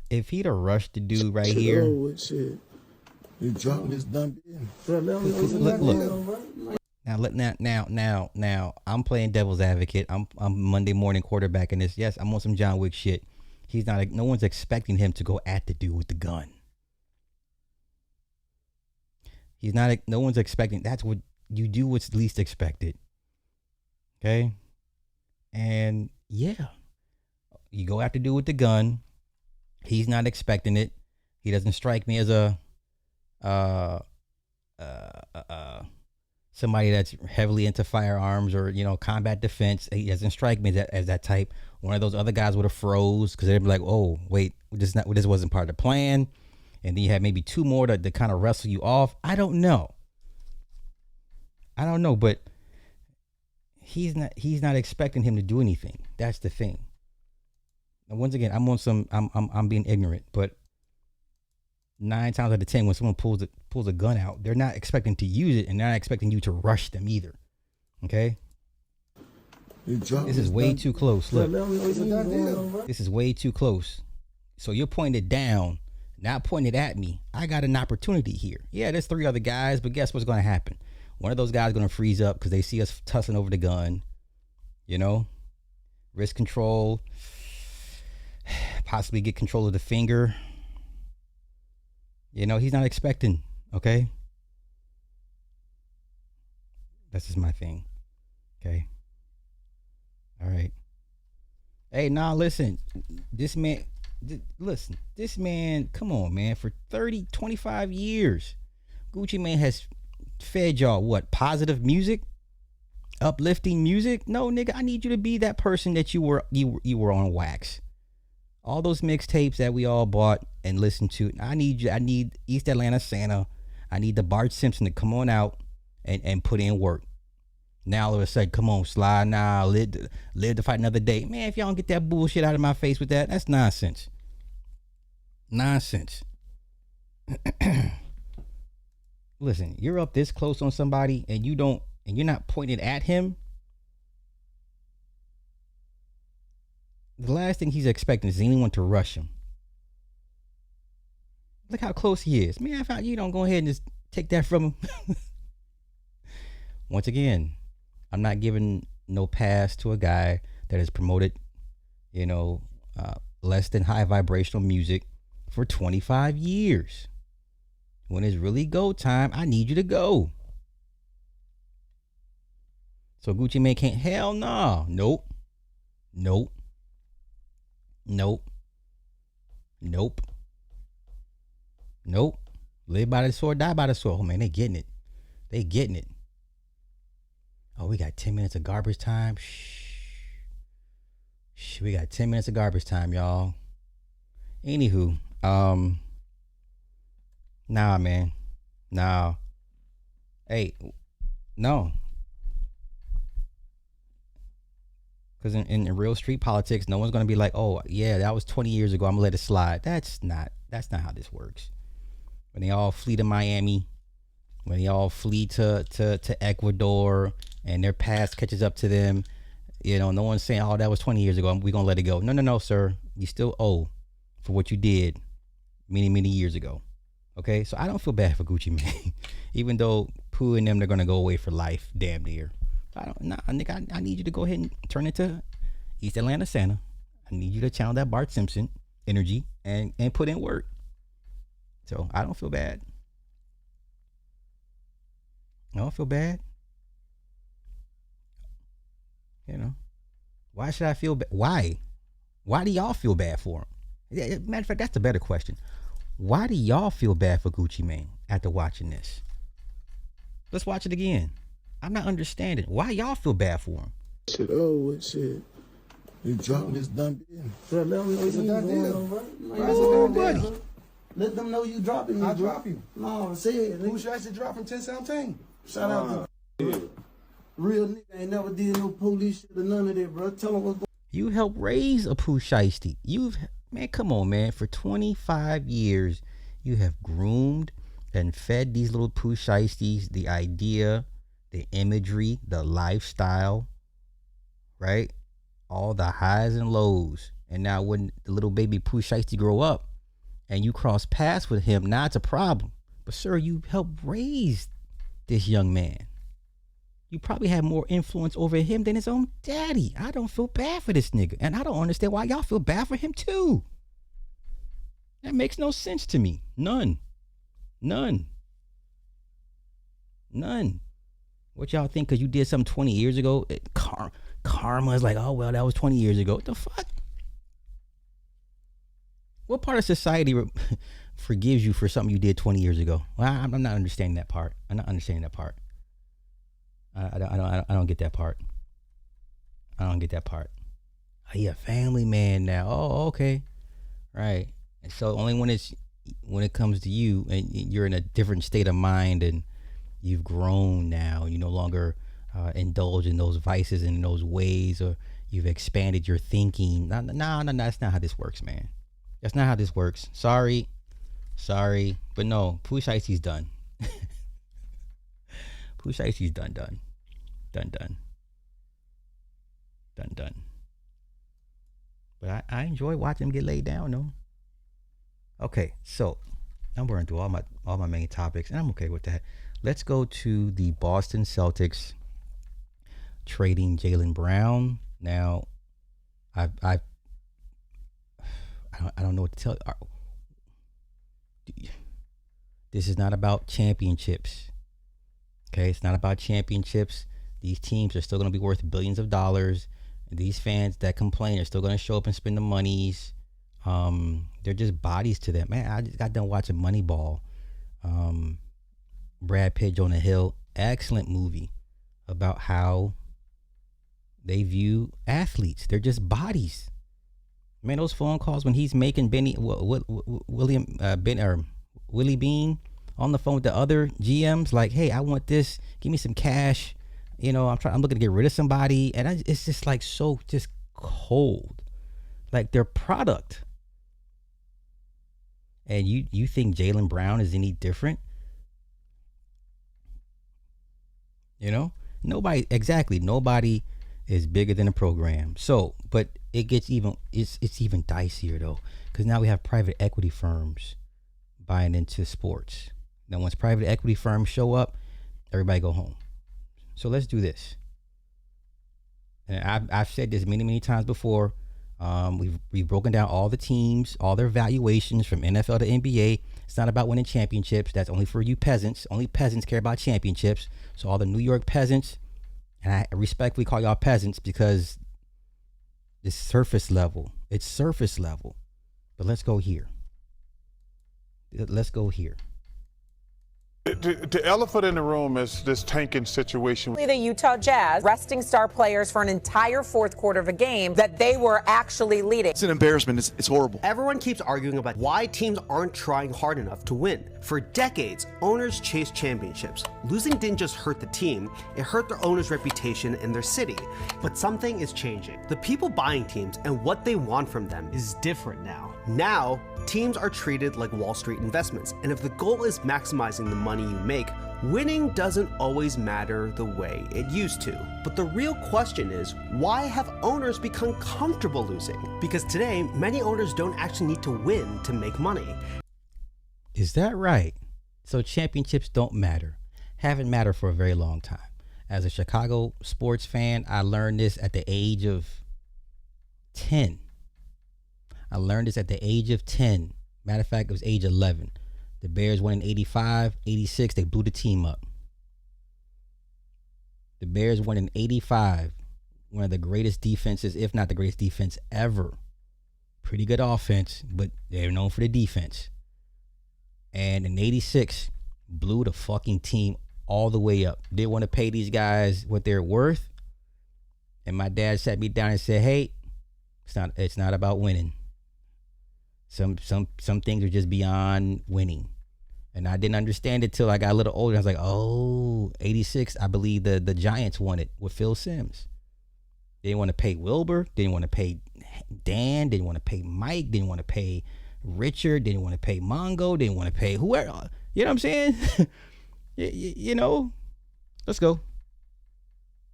If he'd have rushed the dude right here, you dropping this dumb deal. look. Now, I'm playing devil's advocate. I'm Monday morning quarterbacking this. Yes, I'm on some John Wick shit. He's not. No one's expecting him to go at the dude with the gun. He's not. No one's expecting. That's what you do. What's least expected. Okay. And yeah, you go after dude with the gun. He's not expecting it. He doesn't strike me as a somebody that's heavily into firearms or, you know, combat defense. He doesn't strike me as that type. One of those other guys would have froze because they'd be like, oh, wait, this wasn't part of the plan. And then you have maybe two more to kind of wrestle you off. I don't know, but he's not expecting him to do anything. That's the thing. And once again, I'm being ignorant, but 9 times out of 10, when someone pulls a gun out, they're not expecting to use it, and they're not expecting you to rush them either. Okay? This is way too close. Look, this is way too close. So you're pointing it down, not pointing it at me. I got an opportunity here. Yeah, there's 3 other guys, but guess what's going to happen? One of those guys is going to freeze up because they see us tussling over the gun. You know? Wrist control. Possibly get control of the finger. You know, he's not expecting, okay? That's just my thing, okay? All right. Hey, listen. This man, come on, man. For 25 years, Gucci Mane has fed y'all what? Positive music? Uplifting music? No, nigga, I need you to be that person that you were on wax. All those mixtapes that we all bought and listened to. I need East Atlanta Santa. I need the Bart Simpson to come on out and put in work. Now all of a sudden, come on, slide now, live to fight another day. Man, if y'all don't get that bullshit out of my face with that's nonsense. Nonsense. Listen, you're up this close on somebody and you're not pointing at him. The last thing he's expecting is anyone to rush him. Look how close he is. Man, if you don't go ahead and just take that from him. Once again, I'm not giving no pass to a guy that has promoted, less than high vibrational music for 25 years. When it's really go time, I need you to go. So Gucci Mane can't, hell no. Nope. Live by the sword, die by the sword. Oh man, they getting it. Oh, we got 10 minutes of garbage time. Shh. We got 10 minutes of garbage time, y'all. Anywho, nah, man. Nah. Hey, no. Because in real street politics, no one's going to be like, oh, yeah, that was 20 years ago. I'm going to let it slide. That's not how this works. When they all flee to Miami, when they all flee to Ecuador and their past catches up to them, no one's saying, oh, that was 20 years ago. We're going to let it go. No, sir. You still owe for what you did many, many years ago. Okay? So I don't feel bad for Gucci Mane. Even though Pooh and them, they're going to go away for life, damn near. Nigga, I need you to go ahead and turn into East Atlanta Santa. I need you to channel that Bart Simpson energy and put in work. So I don't feel bad. I don't feel bad. Why should I feel bad? Why? Why do y'all feel bad for him? Matter of fact, that's the better question. Why do y'all feel bad for Gucci Mane after watching this? Let's watch it again. I'm not understanding. Why y'all feel bad for him? Shit, what shit? You dropping this done deal. Bro, let them know it's a done deal. Buddy. Let them know you dropping me, I bro. drop you. No, say it. Who should actually drop from 1017? Shout out to real nigga ain't never did no police shit or none of that, bro. Tell them what's going on. You helped raise a Pooh Shiesty. Man, come on, man. For 25 years, you have groomed and fed these little Pooh Shiesties the idea, the imagery, the lifestyle, right? All the highs and lows. And now when the little baby Pooh Shiesty grow up and you cross paths with him, now it's a problem. But sir, you helped raise this young man. You probably had more influence over him than his own daddy. I don't feel bad for this nigga. And I don't understand why y'all feel bad for him too. That makes no sense to me. None. What y'all think because you did something 20 years ago? Karma is like, oh, well, that was 20 years ago. What the fuck? What part of society forgives you for something you did 20 years ago? Well, I'm not understanding that part. I don't get that part. Oh, you're a family man now. Oh, okay. Right. And so only when it comes to you and you're in a different state of mind and you've grown now, you no longer indulge in those vices and in those ways, or you've expanded your thinking. No, that's not how this works, man. That's not how this works. Sorry. But no, Pooh Shicey's done. Pooh Shicey's done. But I enjoy watching him get laid down, though. Okay, so I'm burning through all my main topics, and I'm okay with that. Let's go to the Boston Celtics trading Jaylen Brown. Now, I don't know what to tell you. This is not about championships. Okay, it's not about championships. These teams are still going to be worth billions of dollars. These fans that complain are still going to show up and spend the monies. They're just bodies to them. Man, I just got done watching Moneyball. Brad Pitt, Jonah Hill. Excellent movie about how they view athletes. They're just bodies. Man, those phone calls when he's making Willie Bean on the phone with the other GMs, like, hey, I want this. Give me some cash. You know, I'm looking to get rid of somebody. And it's just like so just cold. Like their product. And you think Jaylen Brown is any different? You know? Nobody is bigger than a program. So, but it gets even, it's even dicier though. Because now we have private equity firms buying into sports. Now once private equity firms show up, everybody go home. So let's do this. And I've said this many times before. We've broken down all the teams, all their valuations from NFL to NBA. It's not about winning championships. That's only for you peasants. Only peasants care about championships. So all the New York peasants, and I respectfully call y'all peasants because it's surface level. It's surface level. But let's go here. The elephant in the room is this tanking situation. The Utah Jazz resting star players for an entire fourth quarter of a game that they were actually leading. It's an embarrassment. It's horrible. Everyone keeps arguing about why teams aren't trying hard enough to win. For decades, owners chased championships. Losing didn't just hurt the team, it hurt their owner's reputation in their city. But something is changing. The people buying teams and what they want from them is different now. Now, teams are treated like Wall Street investments, and if the goal is maximizing the money you make, winning doesn't always matter the way it used to. But the real question is, why have owners become comfortable losing? Because today, many owners don't actually need to win to make money. Is that right? So championships don't matter. Haven't mattered for a very long time. As a Chicago sports fan, I learned this at the age of 10. Matter of fact, it was age 11. The Bears won in 85, 86. They blew the team up. The Bears won in 85. One of the greatest defenses, if not the greatest defense ever. Pretty good offense, but they're known for the defense. And in 86, blew the fucking team all the way up. Didn't want to pay these guys what they're worth. And my dad sat me down and said, hey, it's not about winning. Some things are just beyond winning. And I didn't understand it till I got a little older. I was like, oh, 86, I believe the Giants won it with Phil Simms. They didn't want to pay Wilbur. Didn't want to pay Dan. Didn't want to pay Mike. Didn't want to pay Richard. Didn't want to pay Mongo. Didn't want to pay whoever. You know what I'm saying? you know, let's go.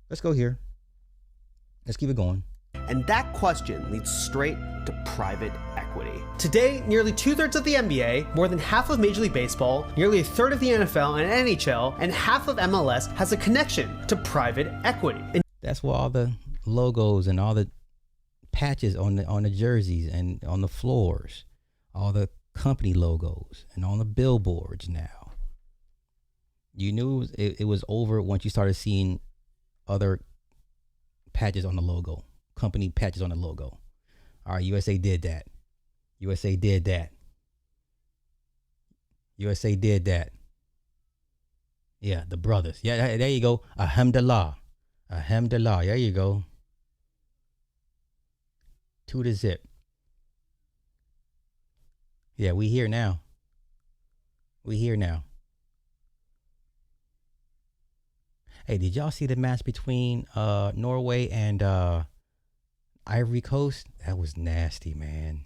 Let's go here. Let's keep it going. And that question leads straight to private equity. Today, nearly 2/3 of the NBA, more than half of Major League Baseball, nearly 1/3 of the NFL and NHL, and half of MLS has a connection to private equity. That's where all the logos and all the patches on the jerseys and on the floors, all the company logos and on the billboards now. You knew it was over once you started seeing other patches on the logo, company patches on the logo. All right, USA did that. USA did that. USA did that. Yeah, the brothers. Yeah, there you go. Alhamdulillah. Alhamdulillah. There you go. To the zip. Yeah, we here now. We here now. Hey, did y'all see the match between Norway and Ivory Coast? That was nasty, man.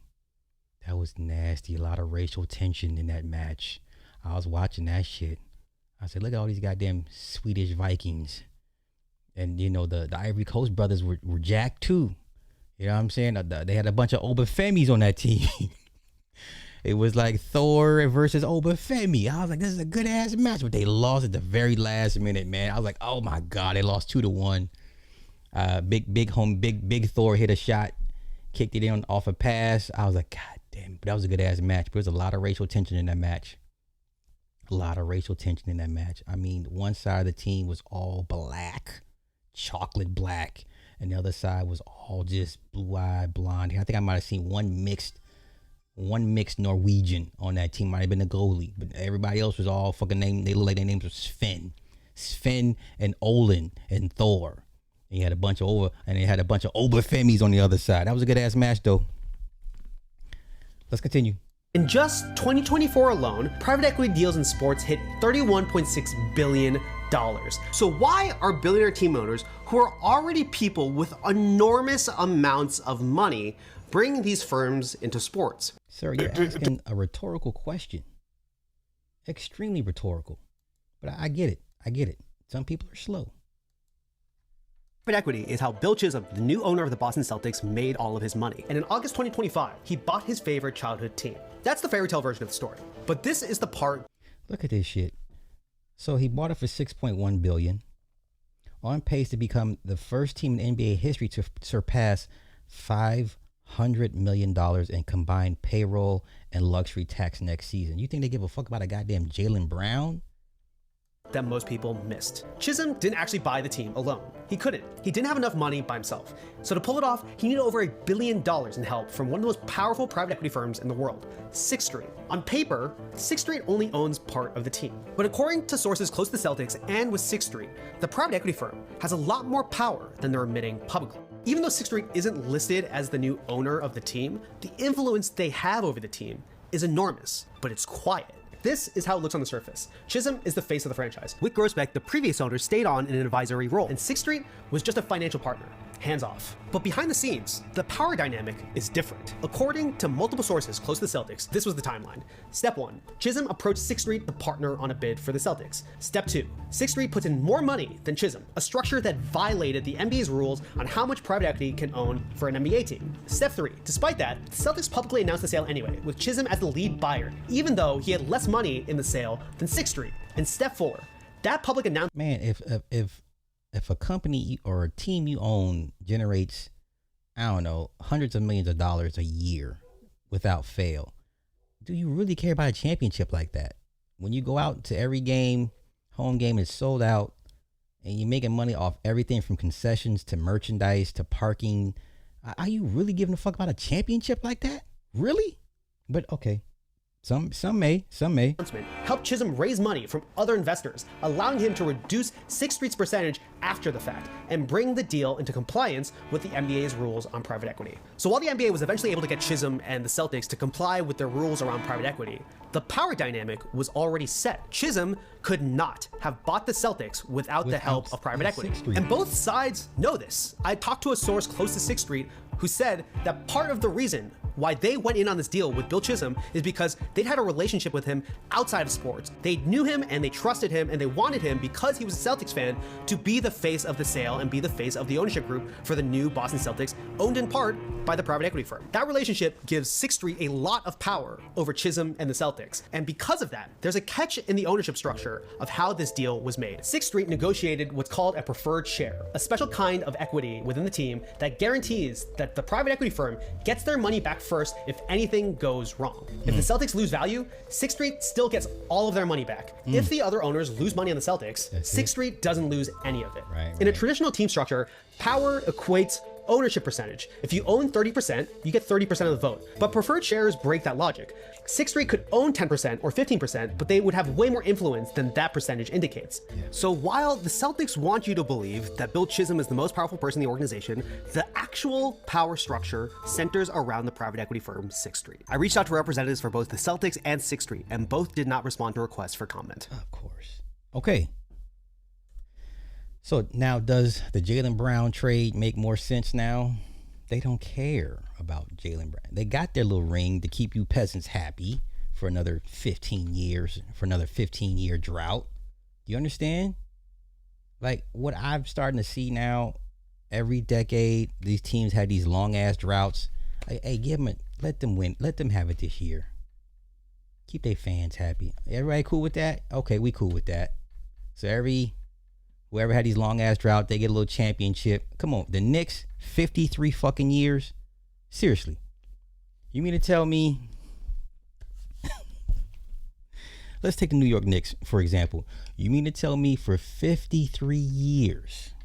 That was nasty. A lot of racial tension in that match. I was watching that shit. I said, look at all these goddamn Swedish Vikings. And, you know, the Ivory Coast brothers were jacked too. You know what I'm saying? They had a bunch of Obafemis on that team. It was like Thor versus Obafemi. I was like, this is a good ass match, but they lost at the very last minute, man. I was like, oh my God, they lost 2-1. Big Thor hit a shot, kicked it in off a pass. I was like, God damn, but that was a good ass match. But there was a lot of racial tension in that match. A lot of racial tension in that match. I mean, one side of the team was all black, chocolate black, and the other side was all just blue-eyed blonde. I think I might have seen one mixed Norwegian on that team. Might have been the goalie, but everybody else was all fucking named. They looked like their names were Sven and Olin and Thor. And they had a bunch of Obafemis on the other side. That was a good ass match though. Let's continue. In just 2024 alone, private equity deals in sports hit $31.6 billion. So why are billionaire team owners, who are already people with enormous amounts of money, bring these firms into sports? Sir, you're asking a rhetorical question. Extremely rhetorical. But I get it. I get it. Some people are slow. Private equity is how Bill Chisholm, the new owner of the Boston Celtics, made all of his money. And in August 2025, he bought his favorite childhood team. That's the fairy tale version of the story. But this is the part. Look at this shit. So he bought it for $6.1 billion, on pace to become the first team in NBA history to surpass $500 million in combined payroll and luxury tax next season. You think they give a fuck about a goddamn Jaylen Brown? That most people missed. Chisholm didn't actually buy the team alone. He couldn't. He didn't have enough money by himself. So to pull it off, he needed over $1 billion in help from one of the most powerful private equity firms in the world, Sixth Street. On paper, Sixth Street only owns part of the team. But according to sources close to the Celtics and with Sixth Street, the private equity firm has a lot more power than they're admitting publicly. Even though Sixth Street isn't listed as the new owner of the team, the influence they have over the team is enormous, but it's quiet. This is how it looks on the surface. Chisholm is the face of the franchise. With Grossbeck, the previous owner stayed on in an advisory role, and Sixth Street was just a financial partner, hands off. But behind the scenes, the power dynamic is different. According to multiple sources close to the Celtics, this was the timeline. Step 1, Chisholm approached Sixth Street to partner on a bid for the Celtics. Step 2, Sixth Street puts in more money than Chisholm, a structure that violated the NBA's rules on how much private equity can own for an NBA team. Step 3, despite that, the Celtics publicly announced the sale anyway, with Chisholm as the lead buyer, even though he had less money in the sale than Sixth Street. And step 4, that public announcement. Man, if a company or a team you own generates, I don't know, hundreds of millions of dollars a year without fail, do you really care about a championship like that? When you go out to every game, home game is sold out, and you're making money off everything from concessions to merchandise to parking, are you really giving a fuck about a championship like that? Really? But okay. Some may. Helped Chisholm raise money from other investors, allowing him to reduce Sixth Street's percentage after the fact and bring the deal into compliance with the NBA's rules on private equity. So while the NBA was eventually able to get Chisholm and the Celtics to comply with their rules around private equity, the power dynamic was already set. Chisholm could not have bought the Celtics without the help of private equity. And both sides know this. I talked to a source close to Sixth Street who said that part of the reason Why they went in on this deal with Bill Chisholm is because they'd had a relationship with him outside of sports. They knew him and they trusted him and they wanted him, because he was a Celtics fan, to be the face of the sale and be the face of the ownership group for the new Boston Celtics, owned in part by the private equity firm. That relationship gives 6th Street a lot of power over Chisholm and the Celtics. And because of that, there's a catch in the ownership structure of how this deal was made. 6th Street negotiated what's called a preferred share, a special kind of equity within the team that guarantees that the private equity firm gets their money back first if anything goes wrong. If the Celtics lose value, 6th Street still gets all of their money back. If the other owners lose money on the Celtics, 6th Street doesn't lose any of it. In a traditional team structure, power equates ownership percentage. If you own 30%, you get 30% of the vote. But preferred shares break that logic. 6th Street could own 10% or 15%, but they would have way more influence than that percentage indicates. So while the Celtics want you to believe that Bill Chisholm is the most powerful person in the organization, the actual power structure centers around the private equity firm 6th Street. I reached out to representatives for both the Celtics and 6th Street, and both did not respond to requests for comment. Of course. Okay. So now, does the Jaylen Brown trade make more sense now? They don't care about Jaylen Brown. They got their little ring to keep you peasants happy for another 15 years, for another 15-year drought. Do you understand? Like, what I'm starting to see now, every decade, these teams had these long-ass droughts. Hey, let them win. Let them have it this year. Keep their fans happy. Everybody cool with that? Okay, we cool with that. So whoever had these long ass drought, they get a little championship. Come on, the Knicks, 53 fucking years. Seriously, you mean to tell me? Let's take the New York Knicks for example. You mean to tell me for 53 years?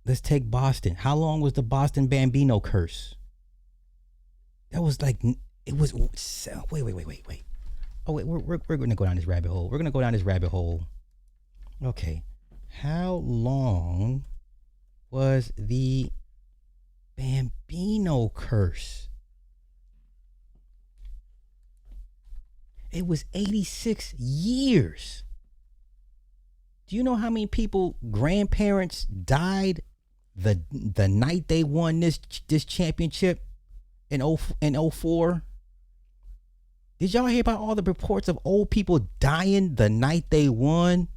Let's take Boston. How long was the Boston Bambino curse? That was like, it was. Wait. Oh, wait, we're going to go down this rabbit hole. Okay. How long was the Bambino curse? It was 86 years. Do you know how many people, grandparents, died the night they won this championship in 04? Did y'all hear about all the reports of old people dying the night they won?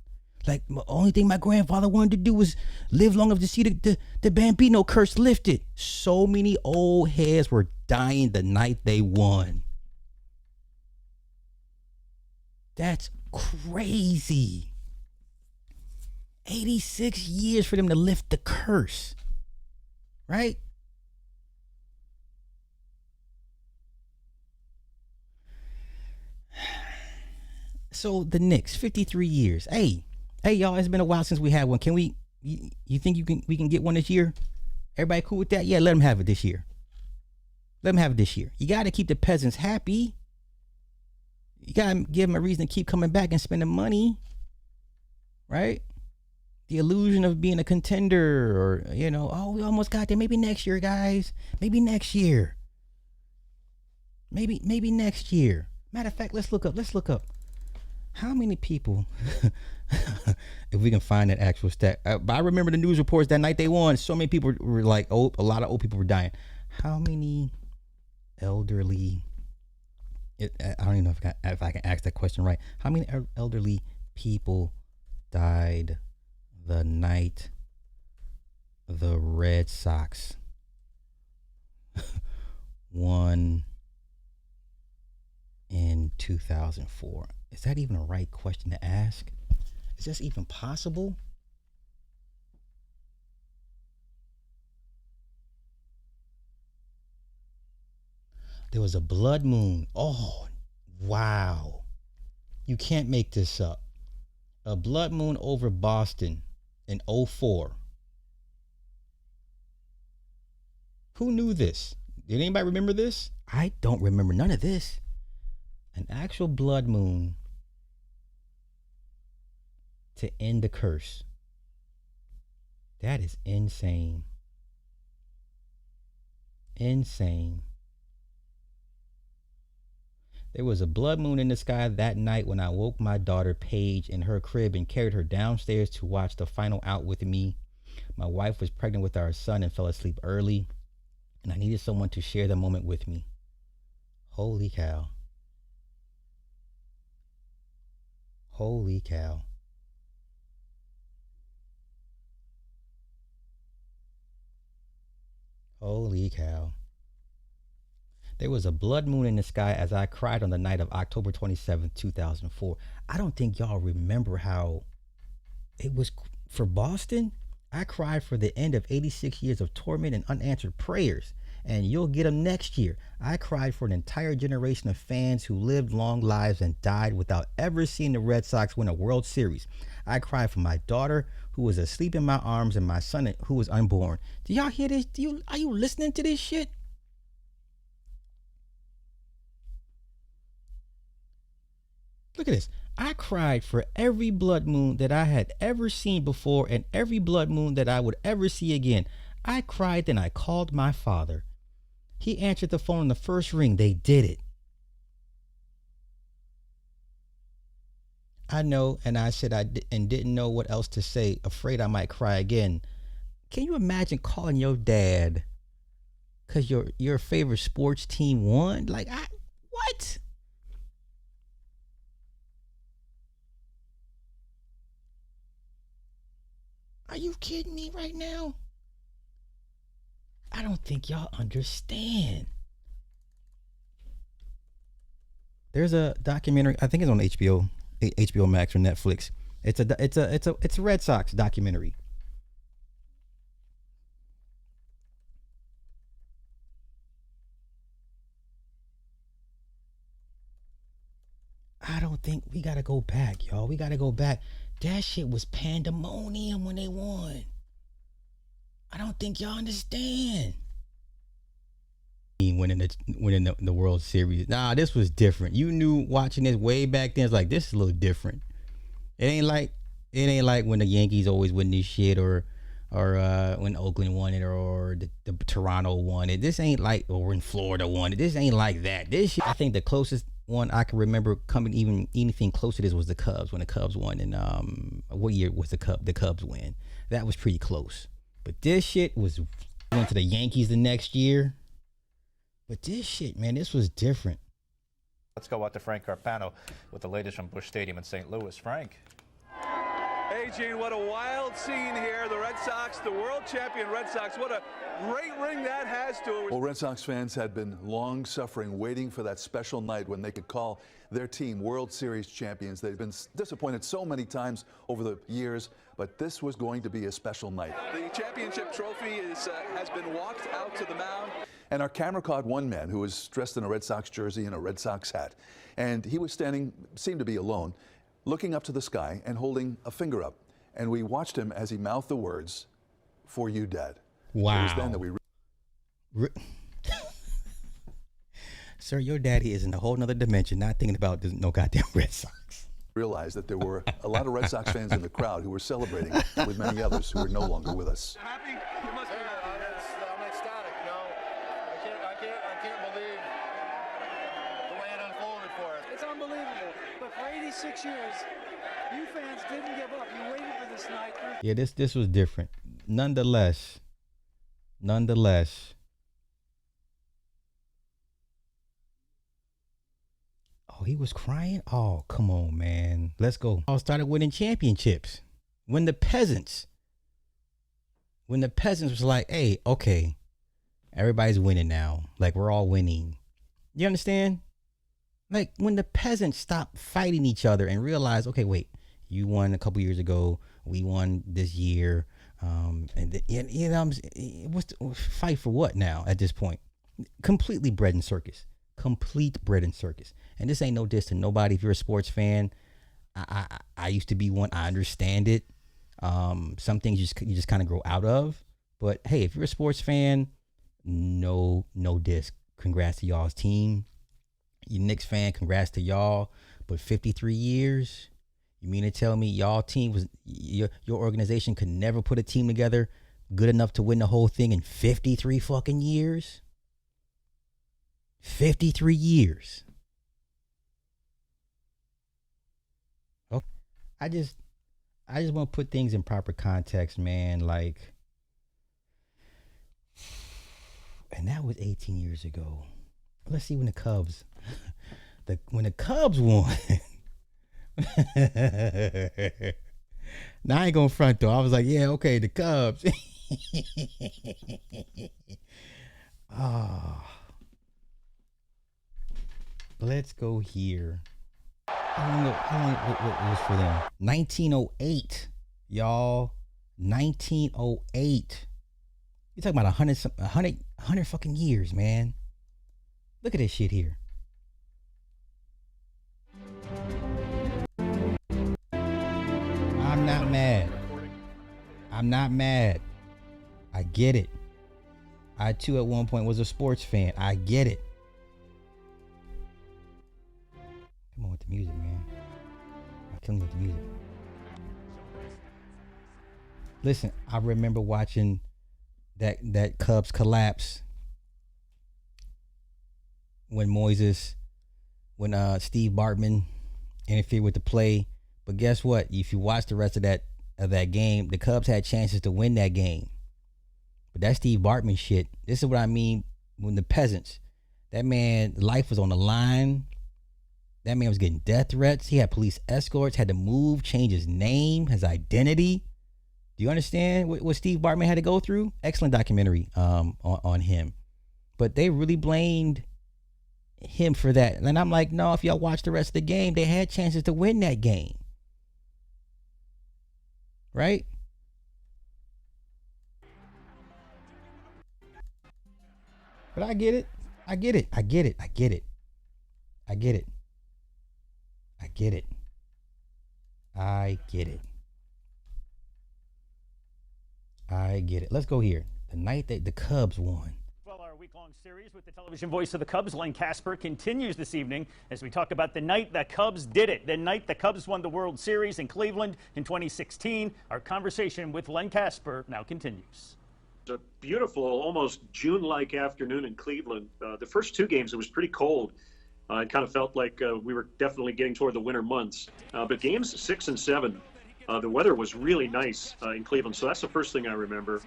Like, the only thing my grandfather wanted to do was live long enough to see the Bambino curse lifted. So many old heads were dying the night they won. That's crazy. 86 years for them to lift the curse. Right? So the Knicks, 53 years. Hey, y'all, it's been a while since we had one. Can you think we can get one this year? Everybody cool with that? Yeah, let them have it this year. You got to keep the peasants happy. You got to give them a reason to keep coming back and spending money. Right? The illusion of being a contender, or, oh, we almost got there. Maybe next year, guys. Maybe next year. Maybe next year. Matter of fact, let's look up. How many people, if we can find that actual stat, but I remember the news reports that night they won, so many people were like, a lot of old people were dying. How many elderly, I don't even know if I can ask that question right. How many elderly people died the night the Red Sox won in 2004? Is that even a right question to ask? Is this even possible? There was a blood moon. Oh, wow. You can't make this up. A blood moon over Boston in 04. Who knew this? Did anybody remember this? I don't remember none of this. An actual blood moon to end the curse. That is insane. Insane. There was a blood moon in the sky that night when I woke my daughter Paige in her crib and carried her downstairs to watch the final out with me. My wife was pregnant with our son and fell asleep early, and I needed someone to share the moment with me. Holy cow. Holy cow. Holy cow. There was a blood moon in the sky as I cried on the night of October 27th, 2004. I don't think y'all remember how it was for Boston. I cried for the end of 86 years of torment and unanswered prayers, and you'll get them next year. I cried for an entire generation of fans who lived long lives and died without ever seeing the Red Sox win a World Series. I cried for my daughter who was asleep in my arms and my son who was unborn. Do y'all hear this? Are you listening to this shit? Look at this. I cried for every blood moon that I had ever seen before and every blood moon that I would ever see again. I cried, and I called my father. He answered the phone on the first ring. They did it. I know, and I said didn't know what else to say, afraid I might cry again. Can you imagine calling your dad because your favorite sports team won? Like, what? Are you kidding me right now? I don't think y'all understand. There's a documentary, I think it's on HBO Max or Netflix. It's a Red Sox documentary. I don't think we gotta go back, y'all. We gotta go back. That shit was pandemonium when they won. I don't think y'all understand. Winning the World Series. Nah, this was different. You knew watching this way back then. It's like, this is a little different. It ain't like when the Yankees always win this shit, or when Oakland won it, or the Toronto won it. This ain't like, or when Florida won it. This ain't like that. This shit, I think the closest one I can remember coming even anything close to this was the Cubs, when the Cubs won in what year was the Cubs win? That was pretty close. But this shit was, went to the Yankees the next year. But this shit, man, this was different. Let's go out to Frank Carpano with the latest from Busch Stadium in St. Louis. Frank. Hey, Gene, what a wild scene here. The Red Sox, the world champion Red Sox. What a great ring that has to it. Well, Red Sox fans had been long suffering, waiting for that special night when they could call their team World Series champions. They've been disappointed so many times over the years, but this was going to be a special night. The championship trophy has been walked out to the mound. And our camera caught one man who was dressed in a Red Sox jersey and a Red Sox hat. And he was standing, seemed to be alone, looking up to the sky and holding a finger up. And we watched him as he mouthed the words, "For you, Dad." Wow. It was then that we... Sir, your daddy is in a whole nother dimension, not thinking about no goddamn Red Sox. Realized that there were a lot of Red Sox fans in the crowd who were celebrating with many others who were no longer with us. Happy? You must be happy. I'm ecstatic. No, I can't believe the way it unfolded for us. It's unbelievable. But for 86 years, you fans didn't give up. You waited for this night. Yeah, this was different. Nonetheless. Oh, he was crying? Oh, come on, man. Let's go. All started winning championships. When the peasants was like, hey, okay, everybody's winning now. Like, we're all winning. You understand? Like, when the peasants stopped fighting each other and realized, okay, wait, you won a couple years ago, we won this year, and you know, what's the fight for what now at this point? Completely bread and circus. Complete bread and circus. And this ain't no diss to nobody. If you're a sports fan, I used to be one. I understand it. Some things you just kind of grow out of. But hey, if you're a sports fan, no diss. Congrats to y'all's team. You Knicks fan, congrats to y'all. But 53 years, you mean to tell me y'all team was your organization could never put a team together good enough to win the whole thing in 53 fucking years? 53 years. Okay. I just want to put things in proper context, man. Like, and that was 18 years ago. Let's see when the Cubs, when the Cubs won. Now I ain't gonna front though. I was like, yeah, okay, the Cubs. Oh, let's go here. How long what was for them? 1908, y'all. 1908. You're talking about 100 fucking years, man. Look at this shit here. I'm not mad. I'm not mad. I get it. I too at one point was a sports fan. I get it. Come on with the music, man. I'm killing with the music. Listen, I remember watching that Cubs collapse when Steve Bartman interfered with the play. But guess what? If you watch the rest of that game, the Cubs had chances to win that game. But that Steve Bartman shit, this is what I mean when the peasants. That man, life was on the line. That man was getting death threats. He had police escorts, had to move, change his name, his identity. Do you understand what Steve Bartman had to go through? Excellent documentary on him. But they really blamed him for that. And I'm like, no, if y'all watch the rest of the game, they had chances to win that game. Right? But I get it. I get it. I get it. I get it. I get it. I get it. I get it. I get it. Let's go here. The night that the Cubs won. Well, our week-long series with the television voice of the Cubs, Len Casper, continues this evening as we talk about the night the Cubs did it. The night the Cubs won the World Series in Cleveland in 2016. Our conversation with Len Casper now continues. A beautiful, almost June-like afternoon in Cleveland. The first two games, it was pretty cold. It kind of felt like we were definitely getting toward the winter months. But games 6 and 7, the weather was really nice in Cleveland. So that's the first thing I remember.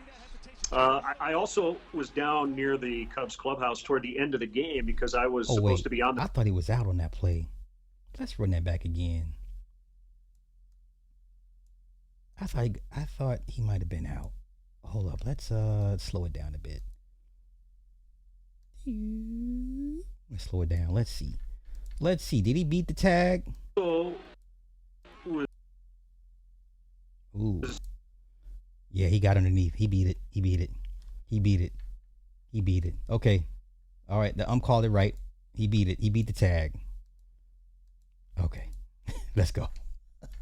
I also was down near the Cubs clubhouse toward the end of the game because I was supposed to be on the... I thought he was out on that play. Let's run that back again. I thought he might have been out. Hold up. Let's slow it down a bit. Let's slow it down. Let's see. Let's see. Did he beat the tag? Ooh. Yeah, he got underneath. He beat it. He beat it. He beat it. He beat it. Okay. All right. The called it right. He beat it. He beat the tag. Okay. Let's go.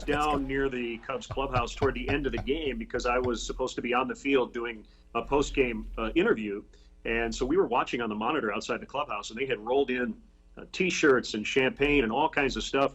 Down near the Cubs clubhouse toward the end of the game because I was supposed to be on the field doing a post-game interview. And so we were watching on the monitor outside the clubhouse, and they had rolled in T-shirts and champagne and all kinds of stuff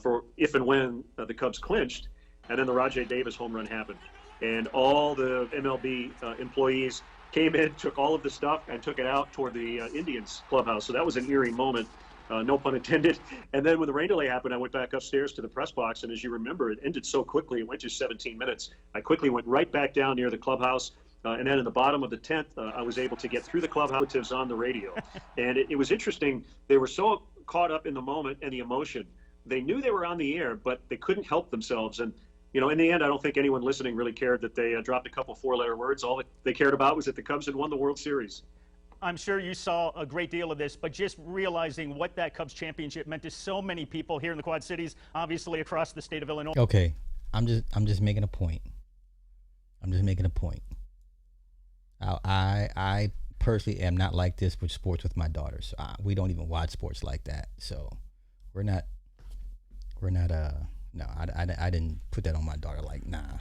for if and when the Cubs clinched. And then the Rajay Davis home run happened. And all the MLB employees came in, took all of the stuff, and took it out toward the Indians clubhouse. So that was an eerie moment. No pun intended. And then when the rain delay happened, I went back upstairs to the press box. And as you remember, it ended so quickly. It went to 17 minutes. I quickly went right back down near the clubhouse. And then in the bottom of the 10th, I was able to get through the clubhouse on the radio. And it was interesting. They were so caught up in the moment and the emotion. They knew they were on the air, but they couldn't help themselves. And, you know, in the end, I don't think anyone listening really cared that they dropped a couple four-letter words. All that they cared about was that the Cubs had won the World Series. I'm sure you saw a great deal of this, but just realizing what that Cubs championship meant to so many people here in the Quad Cities, obviously across the state of Illinois. Okay, I'm just making a point. I'm just making a point. I personally am not like this with sports with my daughter. So we don't even watch sports like that. So we're not. No, I didn't put that on my daughter. Like, nah.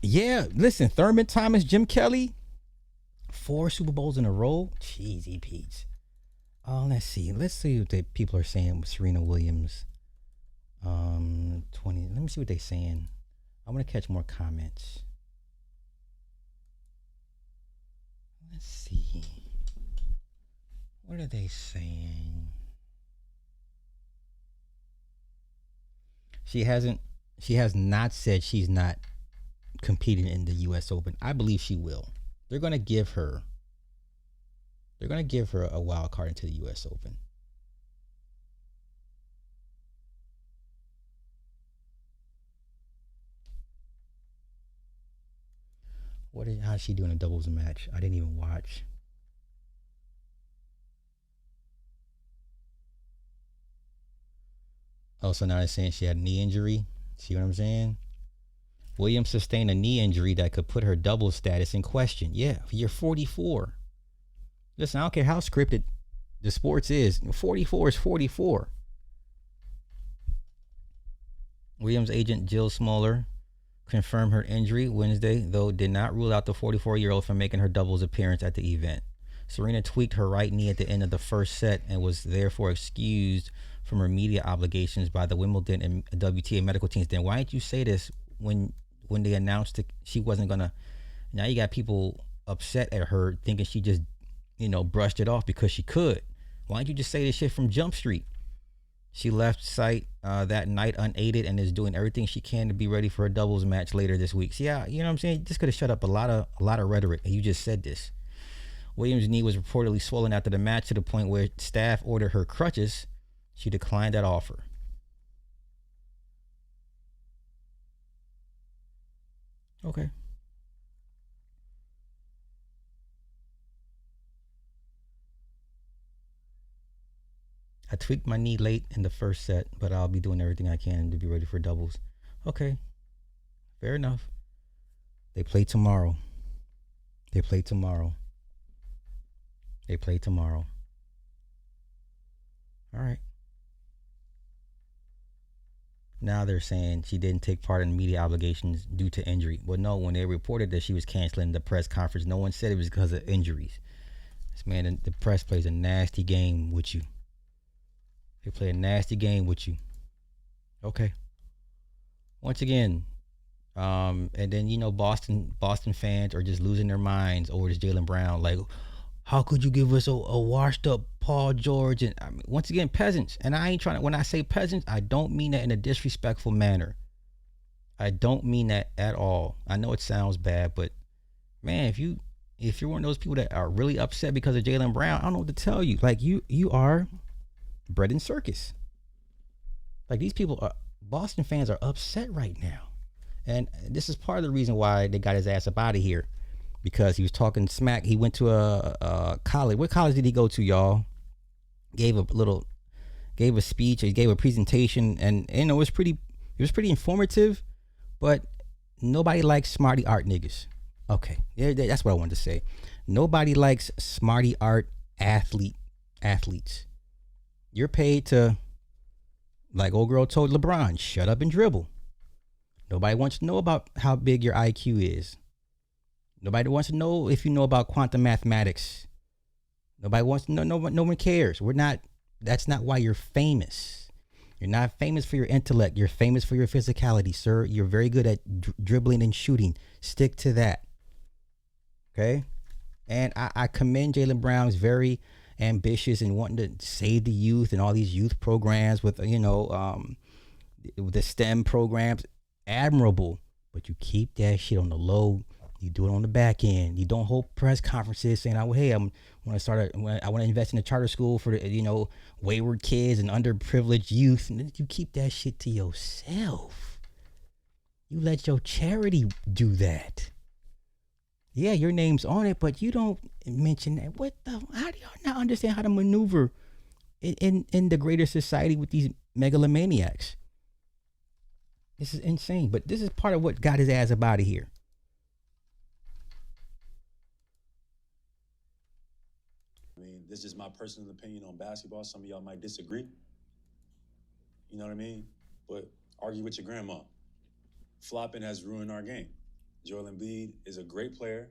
Yeah, listen, Thurman Thomas, Jim Kelly, 4 Super Bowls in a row. Cheesy Pete's. Oh, let's see what the people are saying with Serena Williams. 20. Let me see what they're saying. I want to catch more comments. Let's see. What are they saying? She has not said she's not competing in the U.S. Open. I believe she will. They're gonna give her a wild card into the U.S. Open. How's she doing a doubles match? I didn't even watch. Oh, so now they're saying she had a knee injury. See what I'm saying? Williams sustained a knee injury that could put her doubles status in question. Yeah, you're 44. Listen, I don't care how scripted the sports is. 44 is 44. Williams agent Jill Smoller confirmed her injury Wednesday, though did not rule out the 44-year-old from making her doubles appearance at the event. Serena tweaked her right knee at the end of the first set and was therefore excused from her media obligations by the Wimbledon and WTA medical teams. Then why didn't you say this when they announced that she wasn't gonna? Now you got people upset at her thinking she just, brushed it off because she could. Why didn't you just say this shit from Jump Street? She left site that night unaided and is doing everything she can to be ready for a doubles match later this week. So yeah, you know what I'm saying? Just could have shut up a lot of rhetoric, and you just said this. Williams' knee was reportedly swollen after the match to the point where staff ordered her crutches. She declined that offer. Okay. I tweaked my knee late in the first set, but I'll be doing everything I can to be ready for doubles. Okay. Fair enough. They play tomorrow. All right. Now they're saying she didn't take part in media obligations due to injury. Well, no, when they reported that she was canceling the press conference, no one said it was because of injuries. This man, the press plays a nasty game with you. They play a nasty game with you. Okay. Once again, and then Boston fans are just losing their minds over this Jaylen Brown. Like, how could you give us a washed up Paul George? And I mean, once again, peasants. And I ain't trying to. When I say peasants, I don't mean that in a disrespectful manner. I don't mean that at all. I know it sounds bad, but man, if you're one of those people that are really upset because of Jaylen Brown, I don't know what to tell you. Like you are bread and circus. Like these people are. Boston fans are upset right now. And this is part of the reason why they got his ass up out of here, because he was talking smack. He went to a college. What college did he go to, y'all? Gave a speech. He gave a presentation, and it was pretty informative. But nobody likes smarty art niggas. Okay, yeah, that's what I wanted to say. Nobody likes smarty art athletes. You're paid to, like old girl told LeBron, shut up and dribble. Nobody wants to know about how big your IQ is. Nobody wants to know if you know about quantum mathematics. Nobody wants to know. No one cares. That's not why you're famous. You're not famous for your intellect. You're famous for your physicality, sir. You're very good at dribbling and shooting. Stick to that. Okay? And I commend Jaylen Brown. He's very ambitious and wanting to save the youth and all these youth programs with, the STEM programs. Admirable, but you keep that shit on the low. You do it on the back end. You don't hold press conferences saying, "Hey, I want to invest in a charter school for the wayward kids and underprivileged youth." And you keep that shit to yourself. You let your charity do that. Yeah, your name's on it, but you don't mention that. How do y'all not understand how to maneuver in the greater society with these megalomaniacs? This is insane, but this is part of what got his ass up out of here. I mean, this is my personal opinion on basketball. Some of y'all might disagree. You know what I mean? But argue with your grandma. Flopping has ruined our game. Joel Embiid is a great player,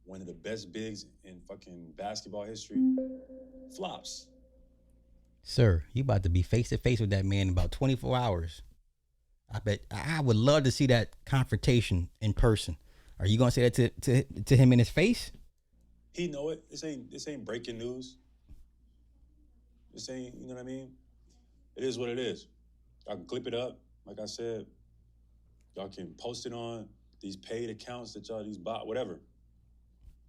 one of the best bigs in fucking basketball history. Flops. Sir, you about to be face to face with that man in about 24 hours. I bet I would love to see that confrontation in person. Are you gonna say that to him in his face? He know it. This ain't breaking news. This ain't, you know what I mean? It is what it is. I can clip it up, Like I said, y'all can post it on these paid accounts that y'all, these bot, whatever.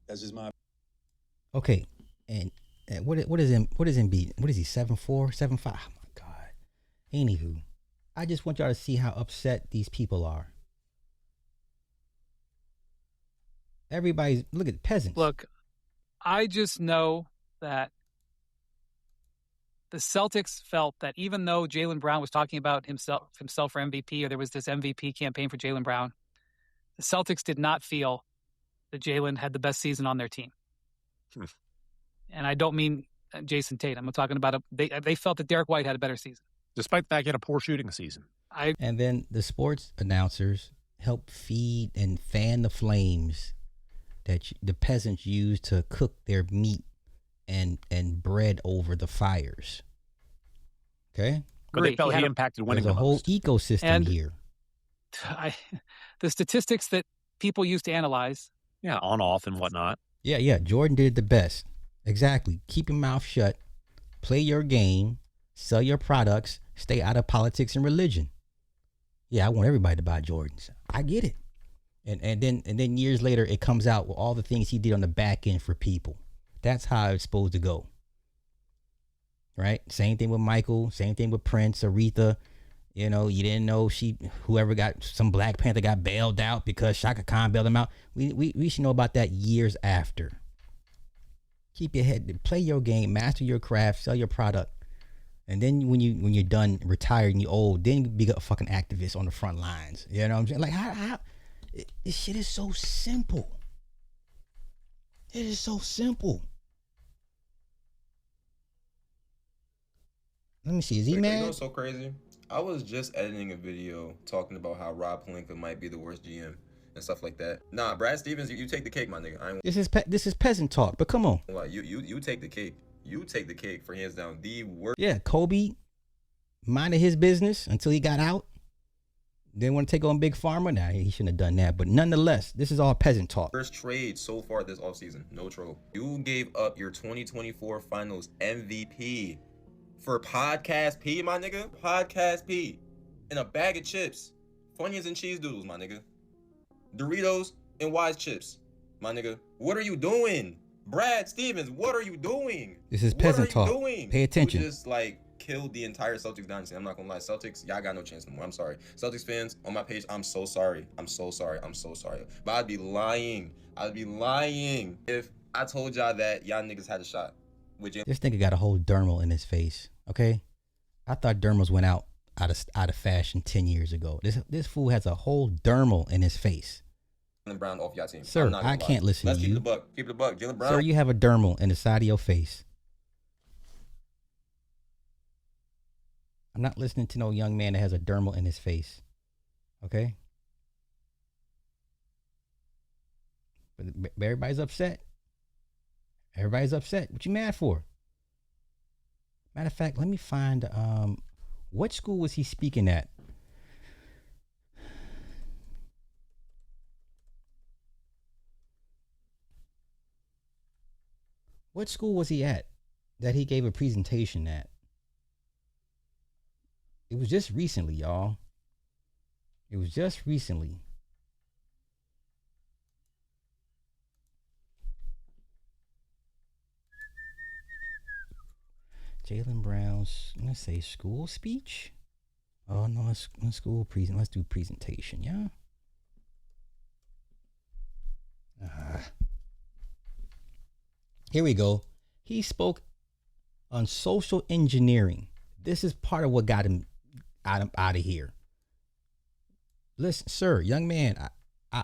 That's just my. Okay, and what is Embiid? What is he? 7'4", 7'5"? Oh my God. Anywho, I just want y'all to see how upset these people are. Everybody's look at peasants. Look, I just know that the Celtics felt that even though Jaylen Brown was talking about himself for MVP, or there was this MVP campaign for Jaylen Brown, the Celtics did not feel that Jaylen had the best season on their team. And I don't mean Jason Tatum. I'm talking about they felt that Derek White had a better season, despite the fact he had a poor shooting season. And then the sports announcers help feed and fan the flames that the peasants use to cook their meat and bread over the fires. Okay, but they felt he impacted winning. There's a whole ecosystem here. The statistics that people used to analyze, on, off, and whatnot. Yeah. Jordan did it the best. Exactly. Keep your mouth shut. Play your game. Sell your products. Stay out of politics and religion. Yeah, I want everybody to buy Jordans. I get it. And then years later, it comes out with all the things he did on the back end for people. That's how it's supposed to go. Right? Same thing with Michael. Same thing with Prince, Aretha. You know, you didn't know whoever got some Black Panther got bailed out because Shaka Khan bailed him out. We should know about that years after. Keep your head, play your game, master your craft, sell your product. And then when you're done, retired and you're old, then you be a fucking activist on the front lines. You know what I'm saying? Like, how this shit is so simple. It is so simple. Let me see. Is he mad? You know what's so crazy? I was just editing a video talking about how Rob Pelinka might be the worst GM and stuff like that. Nah, Brad Stevens, you take the cake, my nigga. This is peasant talk, but come on. You take the cake. You take the cake for hands down the worst. Yeah, Kobe minded his business until he got out. Didn't want to take on Big Pharma. Nah, he shouldn't have done that. But nonetheless, this is all peasant talk. First trade so far this offseason. No troll. You gave up your 2024 Finals MVP for Podcast P, my nigga. Podcast P. And a bag of chips. Funyuns and cheese doodles, my nigga. Doritos and Wise chips, my nigga. What are you doing? Brad Stevens, what are you doing? This is peasant talk. What are you doing? Pay attention. You just killed the entire Celtics dynasty. I'm not gonna lie. Celtics, y'all got no chance no more. I'm sorry. Celtics fans on my page, I'm so sorry. I'm so sorry. But I'd be lying if I told y'all that y'all niggas had a shot. This nigga got a whole dermal in his face. Okay, I thought dermals went out of fashion 10 years ago. This fool has a whole dermal in his face. Jaylen Brown off y'all team. Sir, I can't listen to you. Keep it a buck. Jaylen Brown. Sir, you have a dermal in the side of your face. I'm not listening to no young man that has a dermal in his face. Okay? But everybody's upset. Everybody's upset. What you mad for? Matter of fact, let me find what school was he speaking at? What school was he at that he gave a presentation at? It was just recently, y'all. It was just recently. Jaylen Brown's, let's say, school speech. Oh no, it's school present. Let's do presentation, yeah. Here we go. He spoke on social engineering. This is part of what got him out of here. Listen, sir, young man.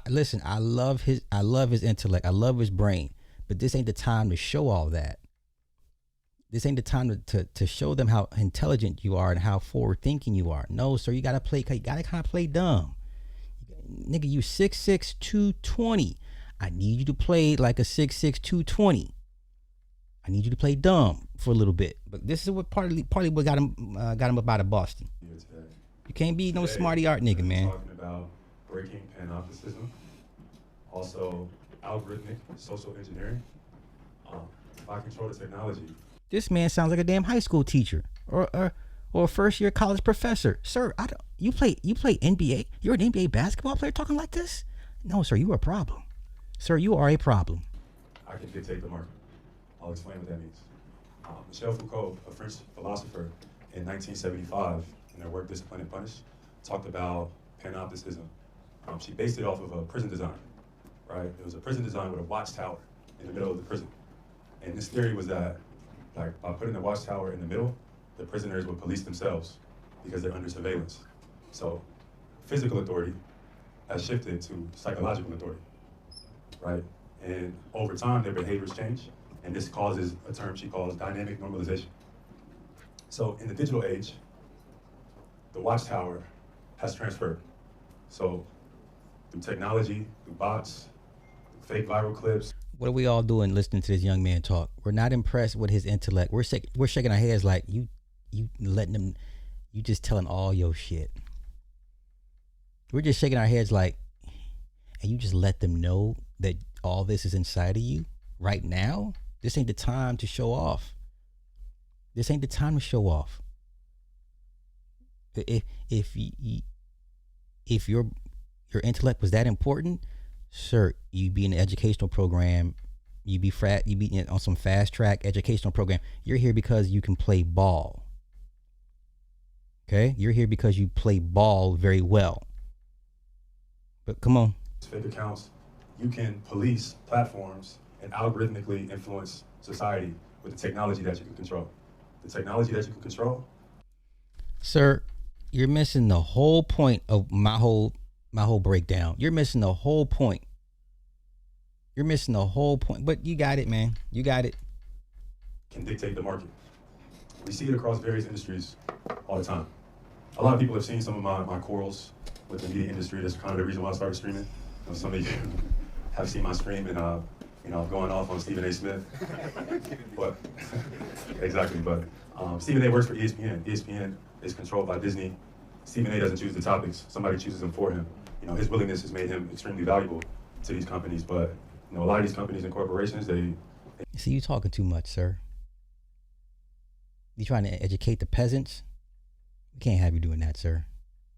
Listen. I love his intellect. I love his brain. But this ain't the time to show all that. This ain't the time to show them how intelligent you are and how forward thinking you are. No, sir. You gotta kind of play dumb. Nigga, you 6'6", 220. I need you to play like a 6'6", 220. I need you to play dumb for a little bit. But this is what partly what got him up out of Boston. You can't be no smarty art nigga, man. Talking about breaking panopticism, also algorithmic social engineering. If I control the technology. This man sounds like a damn high school teacher or or a first-year college professor. Sir, you play NBA? You're an NBA basketball player talking like this? No, sir, you are a problem. Sir, you are a problem. I can dictate the market. I'll explain what that means. Michel Foucault, a French philosopher, in 1975, in her work Discipline and Punish, talked about panopticism. She based it off of a prison design, right? It was a prison design with a watchtower in the middle of the prison. And this theory was that, like, by putting the watchtower in the middle, the prisoners would police themselves because they're under surveillance. So physical authority has shifted to psychological authority, right? And over time, their behaviors change, and this causes a term she calls dynamic normalization. So in the digital age, the watchtower has transferred. So through technology, through bots, through fake viral clips. What are we all doing listening to this young man talk? We're not impressed with his intellect. We're shaking our heads like you letting him, you just telling all your shit. We're just shaking our heads like, and you just let them know that all this is inside of you right now. This ain't the time to show off. This ain't the time to show off. If your intellect was that important, sir, you'd be in an educational program. You'd be on some fast track educational program. You're here because you can play ball. Okay? You're here because you play ball very well. But come on. Fake accounts, you can police platforms and algorithmically influence society with the technology that you can control. The technology that you can control. Sir, you're missing the whole point of my whole breakdown. You're missing the whole point. You're missing the whole point. But you got it, man. You got it. Can dictate the market. We see it across various industries all the time. A lot of people have seen some of my quarrels with the media industry. That's kind of the reason why I started streaming. Some of you have seen my stream and going off on Stephen A. Smith. But exactly. But Stephen A. works for ESPN. ESPN is controlled by Disney. Stephen A. doesn't choose the topics. Somebody chooses them for him. His willingness has made him extremely valuable to these companies. But a lot of these companies and corporations, they see, you talking too much, sir. You trying to educate the peasants? We can't have you doing that, sir.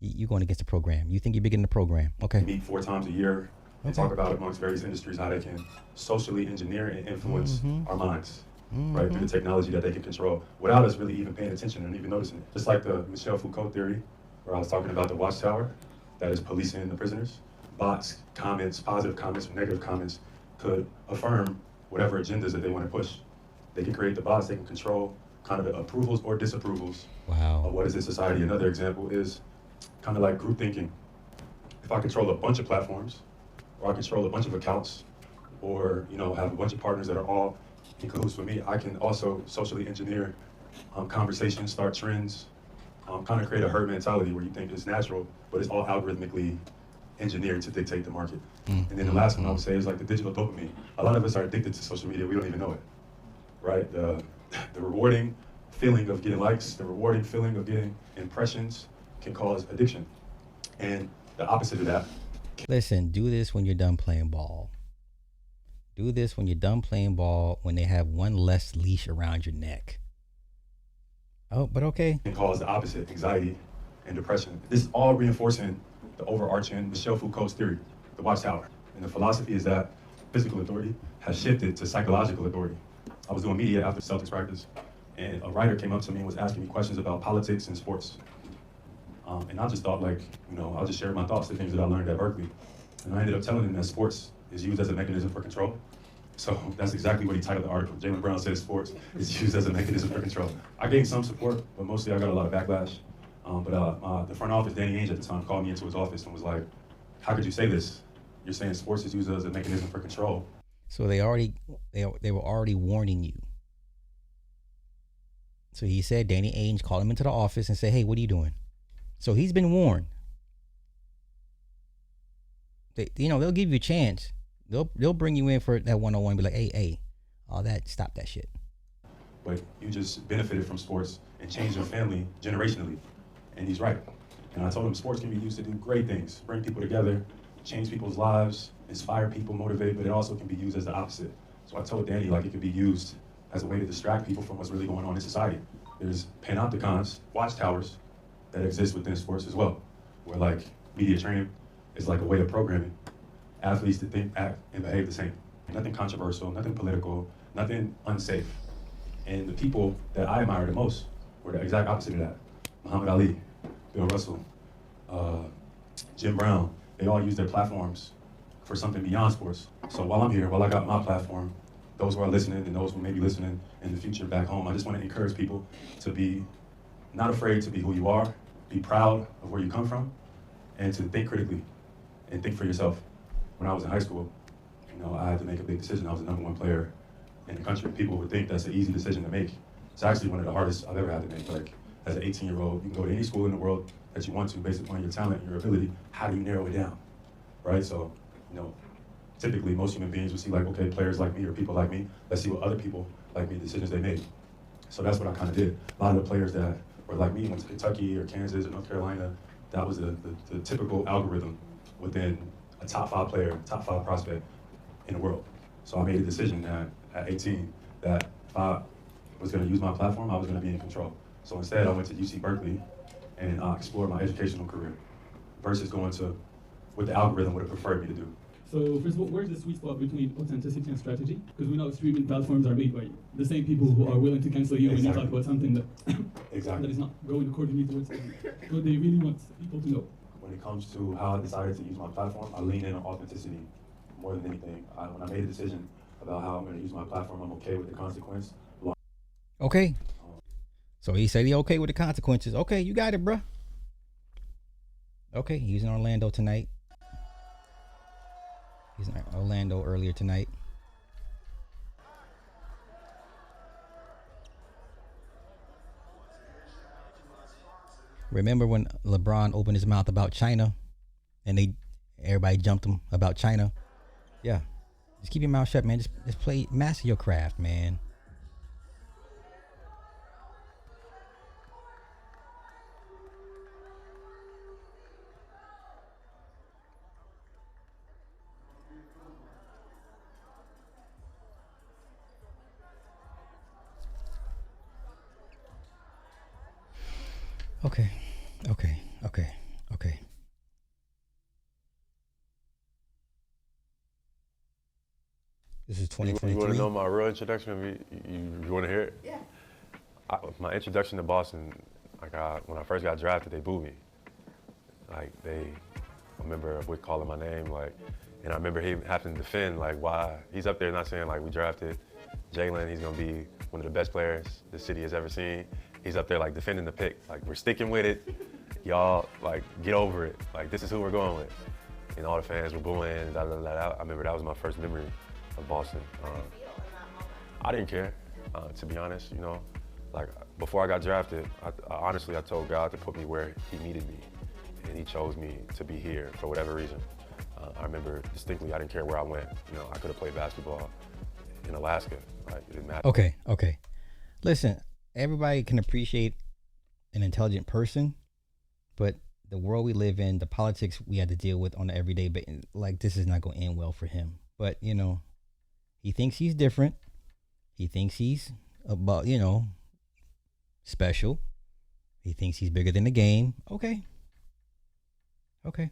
You're going against the program. You think you're bigger than the program. Okay. meet 4 times a year and talk about amongst various industries how they can socially engineer and influence our minds, right, through the technology that they can control without us really even paying attention and even noticing it. Just like the Michel Foucault theory, where I was talking about the watchtower that is policing the prisoners. Bots, comments, positive comments or negative comments could affirm whatever agendas that they want to push. They can create the bots, they can control kind of the approvals or disapprovals of what is in society. Another example is kind of like group thinking. If I control a bunch of platforms, or I control a bunch of accounts, or have a bunch of partners that are all in cahoots with me, I can also socially engineer conversations, start trends, kind of create a herd mentality where you think it's natural, but it's all algorithmically engineered to dictate the market. And then the last one I would say is like the digital dopamine. A lot of us are addicted to social media. We don't even know it, right? The rewarding feeling of getting likes, the rewarding feeling of getting impressions can cause addiction. And the opposite of that. Listen, do this when you're done playing ball. Do this when you're done playing ball, when they have one less leash around your neck. Oh, but okay. Can cause the opposite, anxiety and depression. This is all reinforcing the overarching Michel Foucault's theory, the watchtower. And the philosophy is that physical authority has shifted to psychological authority. I was doing media after Celtics practice, and a writer came up to me and was asking me questions about politics and sports. And I just thought I'll just share my thoughts, the things that I learned at Berkeley. And I ended up telling him that sports is used as a mechanism for control. So that's exactly what he titled the article. Jaylen Brown says sports is used as a mechanism for control. I gained some support, but mostly I got a lot of backlash. But the front office, Danny Ainge at the time, called me into his office and was like, how could you say this? You're saying sports is used as a mechanism for control. So they were already warning you. So he said, Danny Ainge called him into the office and said, hey, what are you doing? So he's been warned. They'll give you a chance. They'll bring you in for that one-on-one and be like, hey, all that, stop that shit. But you just benefited from sports and changed your family generationally. And he's right. And I told him sports can be used to do great things, bring people together, change people's lives, inspire people, motivate, but it also can be used as the opposite. So I told Danny, it could be used as a way to distract people from what's really going on in society. there's panopticons, watchtowers, that exist within sports as well, where like media training is like a way of programming athletes to think, act, and behave the same. Nothing controversial, nothing political, nothing unsafe. And the people that I admire the most were the exact opposite of that. Muhammad Ali, Bill Russell, Jim Brown, they all use their platforms for something beyond sports. So while I'm here, while I got my platform, those who are listening and those who may be listening in the future back home, I just want to encourage people to be not afraid to be who you are, be proud of where you come from, and to think critically and think for yourself. When I was in high school, I had to make a big decision. I was the #1 player in the country. People would think that's an easy decision to make. It's actually one of the hardest I've ever had to make. Like, as an 18-year-old, you can go to any school in the world that you want to based upon your talent and your ability. How do you narrow it down, right? So, typically most human beings would see like, okay, players like me or people like me, let's see what other people like me, decisions they made. So that's what I kind of did. A lot of the players that were like me went to Kentucky or Kansas or North Carolina. That was the typical algorithm within a top 5 player, top 5 prospect in the world. So I made a decision that at 18 that if I was going to use my platform, I was going to be in control. So instead, I went to UC Berkeley and explored my educational career versus going to what the algorithm would have preferred me to do. So first of all, where's the sweet spot between authenticity and strategy? Because we know streaming platforms are made by the same people who are willing to cancel you when you talk about something that that is not going accordingly towards what they really want people to know. When it comes to how I decided to use my platform, I lean in on authenticity more than anything. When I made a decision about how I'm going to use my platform, I'm okay with the consequence. Okay. So he said he okay with the consequences. Okay, you got it, bruh. Okay, he's in Orlando tonight. He's in Orlando earlier tonight. Remember when LeBron opened his mouth about China and everybody jumped him about China? Yeah. Just keep your mouth shut, man. Just master your craft, man. Okay. This is 2023. You want to know my real introduction? You want to hear it? Yeah. My introduction to Boston, when I first got drafted, they booed me. I remember Wick calling my name, and I remember him having to defend, why he's up there not saying, we drafted Jaylen, he's going to be one of the best players the city has ever seen. He's up there, defending the pick. We're sticking with it. Y'all, get over it. This is who we're going with. And all the fans were booing, I remember that was my first memory of Boston. I didn't care, to be honest, before I got drafted, I told God to put me where he needed me. And he chose me to be here for whatever reason. I remember distinctly, I didn't care where I went. I could have played basketball in Alaska. It didn't matter. Okay. Listen, everybody can appreciate an intelligent person, but the world we live in, the politics we had to deal with on an everyday basis, this is not going to end well for him. But, he thinks he's different. He thinks he's about, special. He thinks he's bigger than the game. Okay. But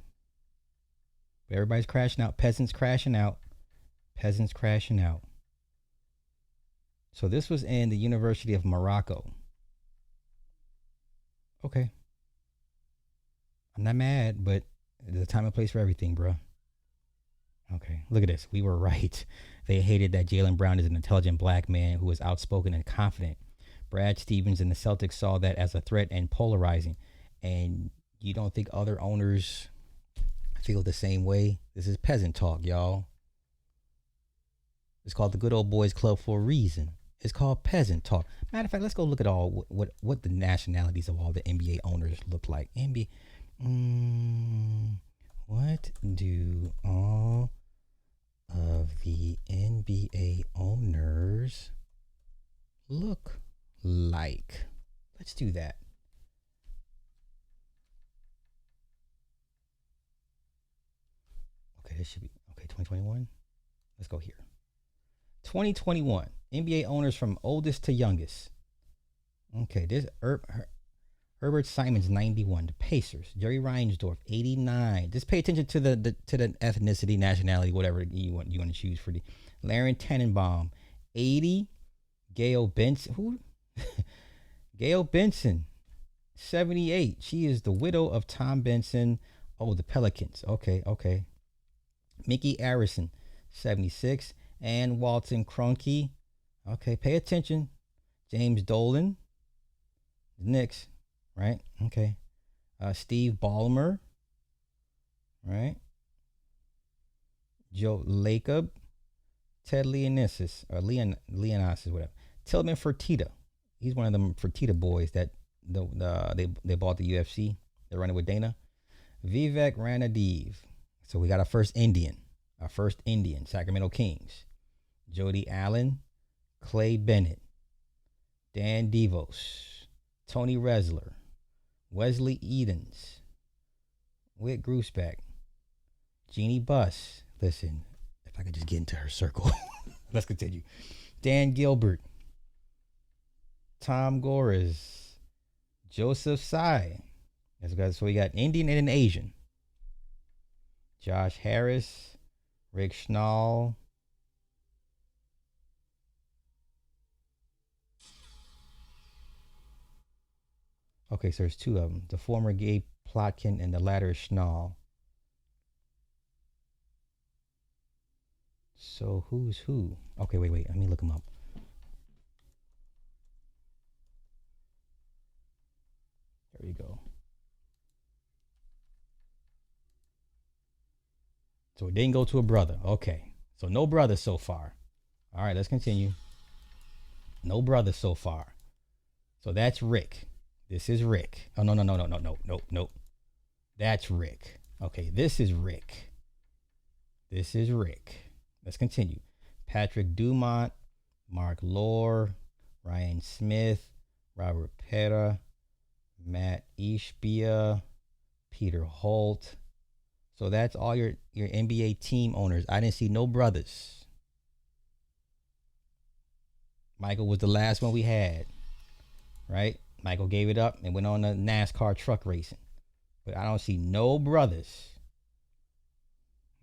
everybody's crashing out. Peasants crashing out. So this was in the University of Morocco. Okay. I'm not mad, but there's a time and place for everything, bro. Okay, look at this. We were right. They hated that Jaylen Brown is an intelligent black man who is outspoken and confident. Brad Stevens and the Celtics saw that as a threat and polarizing. And you don't think other owners feel the same way? This is peasant talk, y'all. It's called the Good Old Boys Club for a reason. It's called peasant talk. Matter of fact, let's go look at all what the nationalities of all the NBA owners look like. What do all of the NBA owners look like? Let's do that. Okay, this should be 2021. Let's go here. 2021 NBA owners from oldest to youngest. Okay, this Herbert Simons 91. The Pacers. Jerry Reinsdorf 89. Just pay attention to the ethnicity, nationality, whatever you want to choose for the. Laren Tannenbaum 80. Gail Benson. Who? Gail Benson 78. She is the widow of Tom Benson. Oh, the Pelicans. Okay. Mickey Arison 76. Ann Walton Cronky. Okay, pay attention. James Dolan. The Knicks. Right? Okay. Steve Ballmer. Right? Joe Lacob. Ted Leonissus. Or Leonissus, whatever. Tillman Fertitta. He's one of them Fertitta boys that they bought the UFC. They're running with Dana. Vivek Ranadiv. So we got our first Indian. Sacramento Kings. Jody Allen. Clay Bennett. Dan Devos. Tony Resler. Wesley Edens. Whit Gruseback. Jeannie Buss. Listen, if I could just get into her circle. Let's continue. Dan Gilbert. Tom Gores. Joseph Tsai. So we got Indian and an Asian. Josh Harris. Rick Schnall. Okay, so there's two of them. The former Gabe Plotkin and the latter is Schnall. So who's who? Okay, wait. Let me look them up. There we go. So it didn't go to a brother. Okay. So no brothers so far. All right, let's continue. No brothers so far. So that's Rick. This is Rick. Oh, no. That's Rick. Okay, this is Rick. Let's continue. Patrick Dumont, Mark Lohr, Ryan Smith, Robert Pera, Matt Ishbia, Peter Holt. So that's all your NBA team owners. I didn't see no brothers. Michael was the last one we had, right? Michael gave it up and went on the NASCAR truck racing. But I don't see no brothers.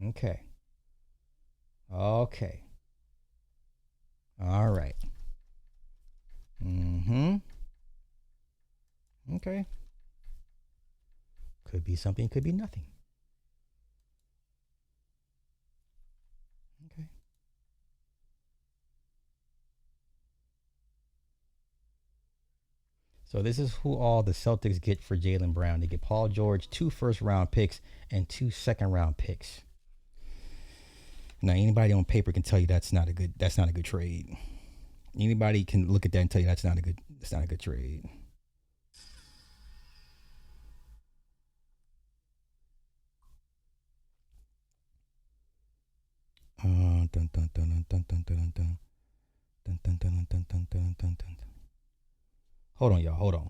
Okay. All right. Okay. Could be something, could be nothing. Okay. So this is who all the Celtics get for Jaylen Brown. They get Paul George, 2 first-round picks, and 2 second-round picks. Now, anybody on paper can tell you that's not a good trade. Anybody can look at that and tell you that's not a good trade. Hold on, y'all. Hold on.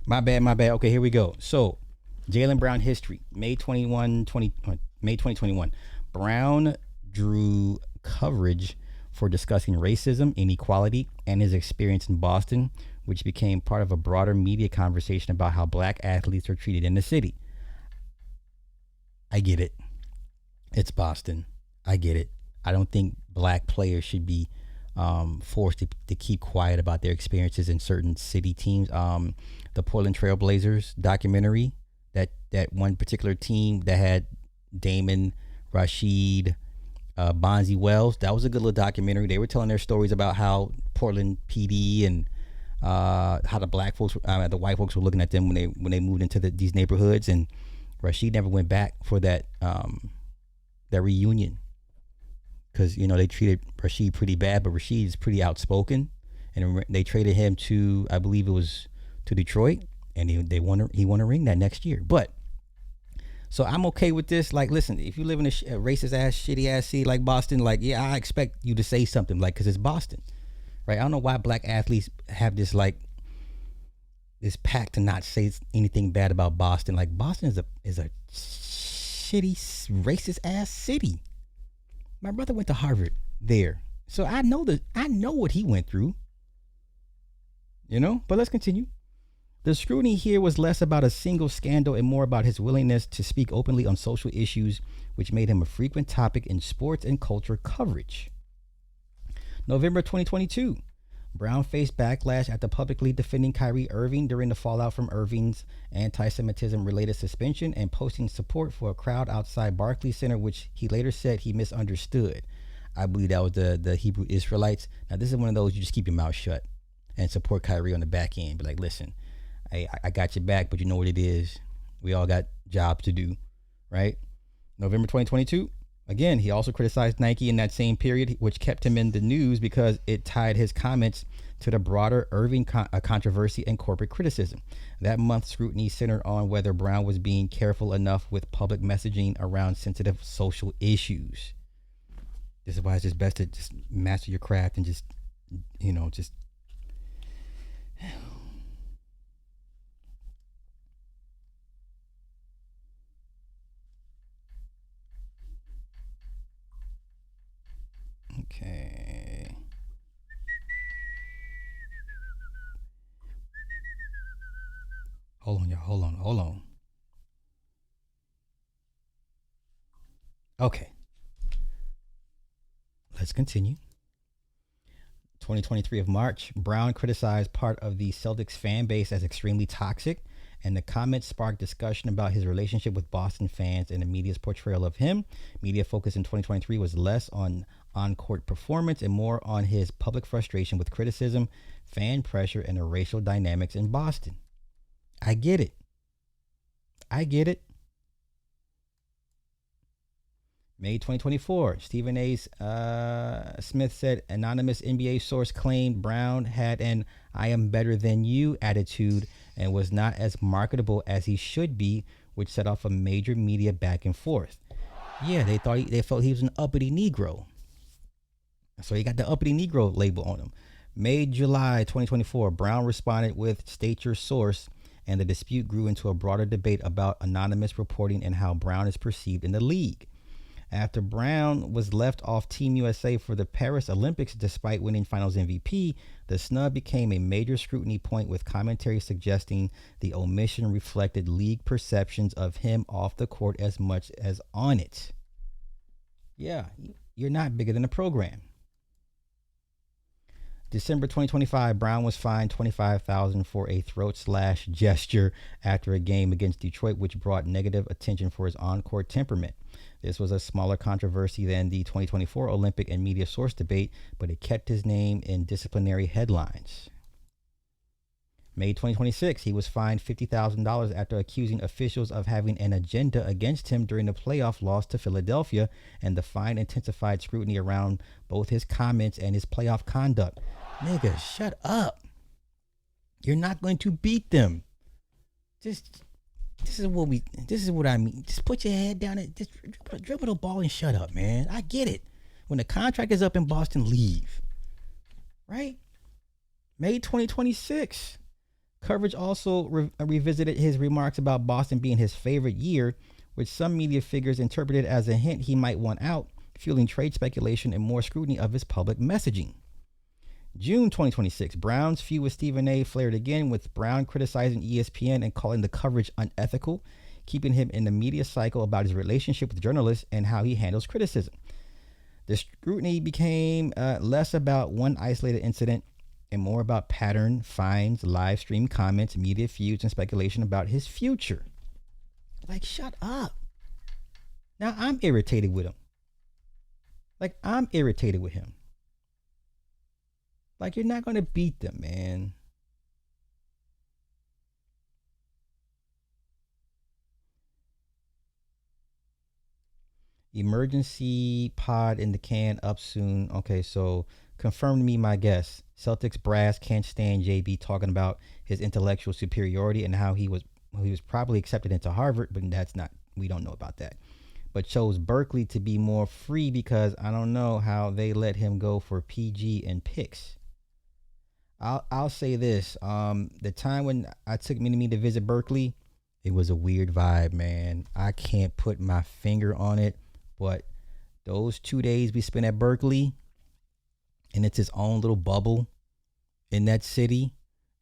My bad. Okay, here we go. So, Jaylen Brown history. May 2021. Brown drew coverage for discussing racism, inequality, and his experience in Boston, which became part of a broader media conversation about how black athletes are treated in the city. I get it. It's Boston. I get it. I don't think black players should be forced to keep quiet about their experiences in certain city teams. The Portland Trail Blazers documentary, that one particular team that had Damon, Rashid, Bonzi Wells, that was a good little documentary. They were telling their stories about how Portland PD and how the black folks, the white folks were looking at them when they moved into these neighborhoods. And Rashid never went back for that reunion, because they treated Rashid pretty bad. But Rashid is pretty outspoken, and they traded him to, I believe it was to Detroit, and he won a ring that next year. But so I'm okay with this. Like, listen, if you live in a racist ass, shitty ass city like Boston, like, yeah, I expect you to say something, like, because it's Boston, right? I don't know why black athletes have this this pact to not say anything bad about Boston. Like, Boston is a shitty, racist ass city. My brother went to Harvard there, so I know what he went through. But let's continue. The scrutiny here was less about a single scandal and more about his willingness to speak openly on social issues, which made him a frequent topic in sports and culture coverage. November 2022, Brown faced backlash after publicly defending Kyrie Irving during the fallout from Irving's anti-Semitism-related suspension and posting support for a crowd outside Barclays Center, which he later said he misunderstood. I believe that was the Hebrew Israelites. Now, this is one of those you just keep your mouth shut and support Kyrie on the back end. Be like, listen, I got your back, but you know what it is. We all got jobs to do, right? November 2022. Again, he also criticized Nike in that same period, which kept him in the news because it tied his comments to the broader Irving controversy and corporate criticism. That month, scrutiny centered on whether Brown was being careful enough with public messaging around sensitive social issues. This is why it's just best to just master your craft and just. Okay. Hold on, y'all. Hold on. Okay. Let's continue. 2023 of March, Brown criticized part of the Celtics fan base as extremely toxic, and the comments sparked discussion about his relationship with Boston fans and the media's portrayal of him. Media focus in 2023 was less on-court performance and more on his public frustration with criticism, fan pressure, and the racial dynamics in Boston. I get it. May 2024, Stephen A. Smith said anonymous NBA source claimed Brown had an "I am better than you" attitude and was not as marketable as he should be, which set off a major media back and forth. Yeah, they felt he was an uppity Negro. So he got the uppity Negro label on him. July 2024, Brown responded with "State your source," and the dispute grew into a broader debate about anonymous reporting and how Brown is perceived in the league. After Brown was left off Team USA for the Paris Olympics despite winning Finals MVP, the snub became a major scrutiny point, with commentary suggesting the omission reflected league perceptions of him off the court as much as on it. Yeah, you're not bigger than the program. December 2025, Brown was fined $25,000 for a throat slash gesture after a game against Detroit, which brought negative attention for his on-court temperament. This was a smaller controversy than the 2024 Olympic and media source debate, but it kept his name in disciplinary headlines. May 2026, he was fined $50,000 after accusing officials of having an agenda against him during the playoff loss to Philadelphia, and the fine intensified scrutiny around both his comments and his playoff conduct. Nigga, shut up. You're not going to beat them. This is what I mean. Just put your head down and just dribble the ball and shut up, man. I get it. When the contract is up in Boston, leave. Right? May 2026. Coverage also revisited his remarks about Boston being his favorite year, which some media figures interpreted as a hint he might want out, fueling trade speculation and more scrutiny of his public messaging. June 2026, Brown's feud with Stephen A. flared again, with Brown criticizing ESPN and calling the coverage unethical, keeping him in the media cycle about his relationship with journalists and how he handles criticism. The scrutiny became less about one isolated incident and more about pattern, fines, live stream comments, media feuds, and speculation about his future. Like, shut up. Now I'm irritated with him. I'm irritated with him. Like, you're not going to beat them, man. Emergency pod in the can up soon. Okay, so confirm to me my guess. Celtics brass can't stand JB talking about his intellectual superiority and how he was probably accepted into Harvard, but that's not, we don't know about that. But chose Berkeley to be more free because I don't know how they let him go for PG and picks. I'll say this. The time when I took Mini-Me to visit Berkeley, it was a weird vibe, man. I can't put my finger on it, but those 2 days we spent at Berkeley, and it's its own little bubble in that city.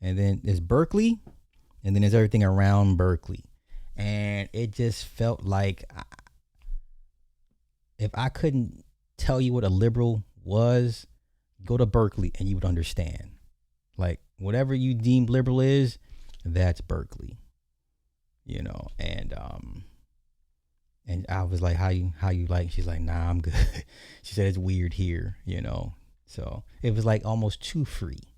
And then there's Berkeley, and then there's everything around Berkeley. And it just felt like if I couldn't tell you what a liberal was, go to Berkeley and you would understand. Like, whatever you deem liberal is, that's Berkeley. You know, and I was like, how you like? She's like, nah, I'm good. She said it's weird here, you know. So it was like almost too free.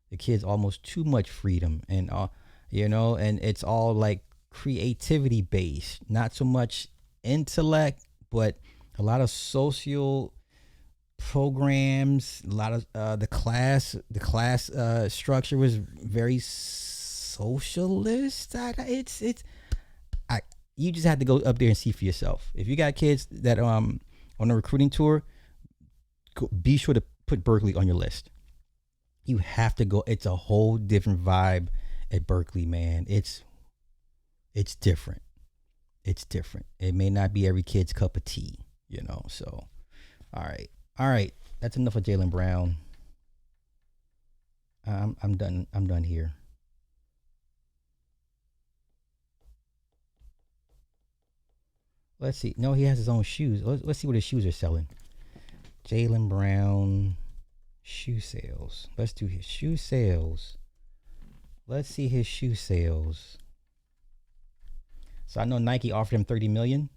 The kids almost too much freedom, and you know, and it's all like creativity based, not so much intellect, but a lot of social programs. A lot of the class structure was very socialist. You just have to go up there and see for yourself. If you got kids that on a recruiting tour, be sure to put Berkeley on your list. You have to go. It's a whole different vibe at Berkeley, man. It's different. It's different. It may not be every kid's cup of tea, you know. So, all right. That's enough of Jaylen Brown. I'm done. I'm done here. Let's see. No, he has his own shoes. Let's see what his shoes are selling. Jaylen Brown shoe sales. Let's do his shoe sales. Let's see his shoe sales. So I know Nike offered him $30 million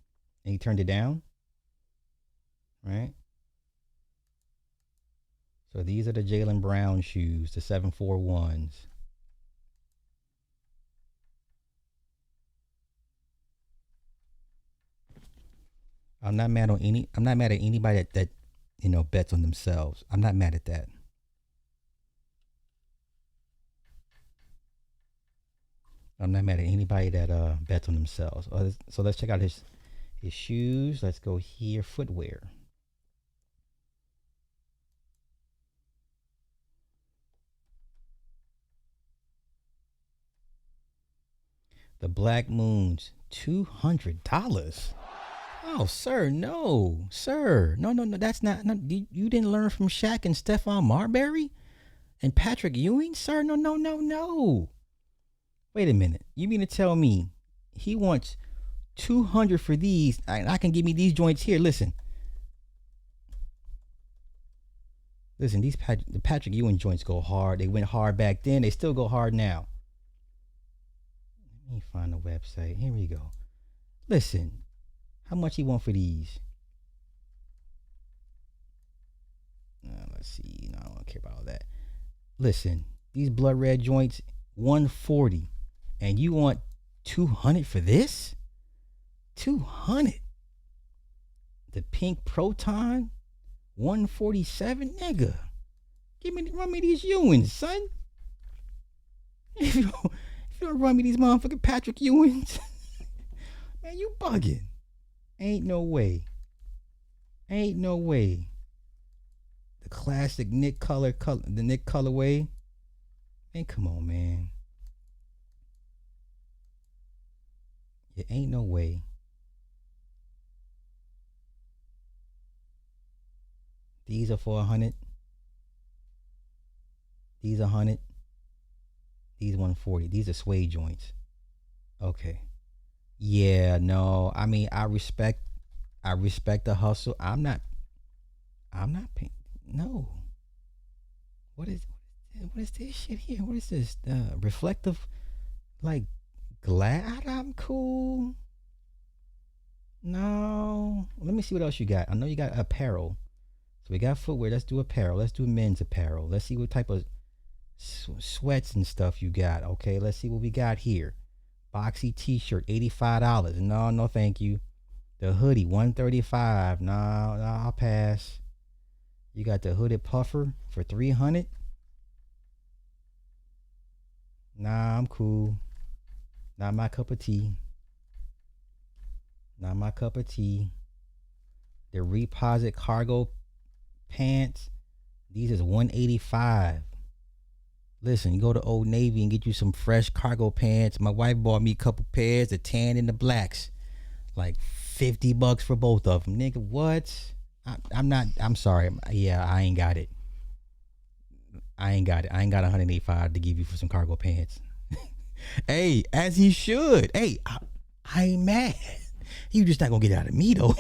and he turned it down. Right? So these are the Jaylen Brown shoes, the 741s. I'm not mad at anybody that you know bets on themselves. I'm not mad at that. I'm not mad at anybody that bets on themselves. So let's check out his shoes. Let's go here, footwear. The Black Moons, $200. Oh, sir, no. Sir, no. That's not. You didn't learn from Shaq and Stephon Marbury and Patrick Ewing, sir? No. Wait a minute. You mean to tell me he wants $200 for these? I can give me these joints here. Listen, these the Patrick Ewing joints go hard. They went hard back then. They still go hard now. Let me find the website. Here we go. Listen. How much he want for these? Let's see. No, I don't care about all that. Listen, these blood red joints, $140, and you want $200 for this? $200. The pink Proton, $147, nigga. Run me these Ewings, son. If you don't run me these motherfucking Patrick Ewings, man, you bugging. Ain't no way. The classic Nick colorway. Man, come on, man. It ain't no way. These are for 100. These 100. These 140. These are suede joints. Okay. Yeah, no. I mean, I respect the hustle. I'm not paying. No. What is this shit here? What is this? Reflective, like, glad I'm cool. No. Let me see what else you got. I know you got apparel. So we got footwear. Let's do apparel. Let's do men's apparel. Let's see what type of sweats and stuff you got. Okay, let's see what we got here. Boxy t-shirt, $85. No, thank you. The hoodie, $135. No, I'll pass. You got the hooded puffer for $300. Nah, I'm cool. Not my cup of tea. Not my cup of tea. The Reposit cargo pants. These is $185. Listen, you go to Old Navy and get you some fresh cargo pants. My wife bought me a couple pairs, the tan and the blacks. Like $50 for both of them. Nigga, what? I'm sorry. Yeah, I ain't got it. I ain't got $185 to give you for some cargo pants. Hey, as he should. Hey, I ain't mad. You just not gonna get out of me though.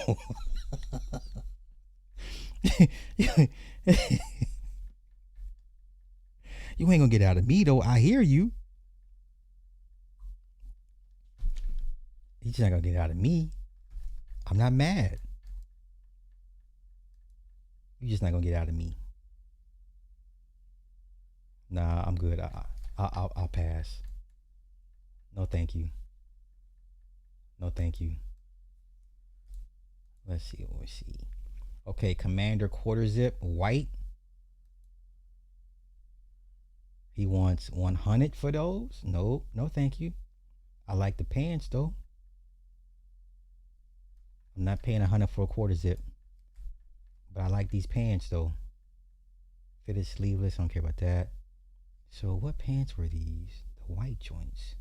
You ain't gonna get out of me though. I hear you. You just not gonna get out of me. I'm not mad. You just not gonna get out of me. Nah, I'm good. I'll pass. No, thank you. No, thank you. Let's see. Okay, Commander quarter zip, white. He wants 100 for those. No, thank you. I like the pants though. I'm not paying 100 for a quarter zip, but I like these pants though. Fitted sleeveless. I don't care about that. So what pants were these? The white joints.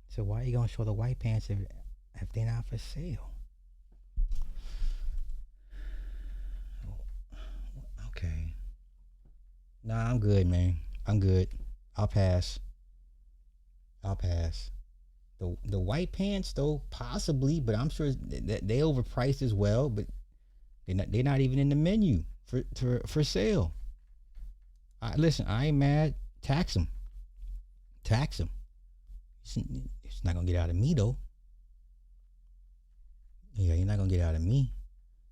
So why are you gonna show the white pants if they're not for sale? Okay. Nah, I'm good, man. I'm good. I'll pass. The white pants though, possibly, but I'm sure that they overpriced as well. But they're not even in the menu for sale. Listen, I ain't mad. Tax them. It's not gonna get out of me though. Yeah, you're not gonna get out of me.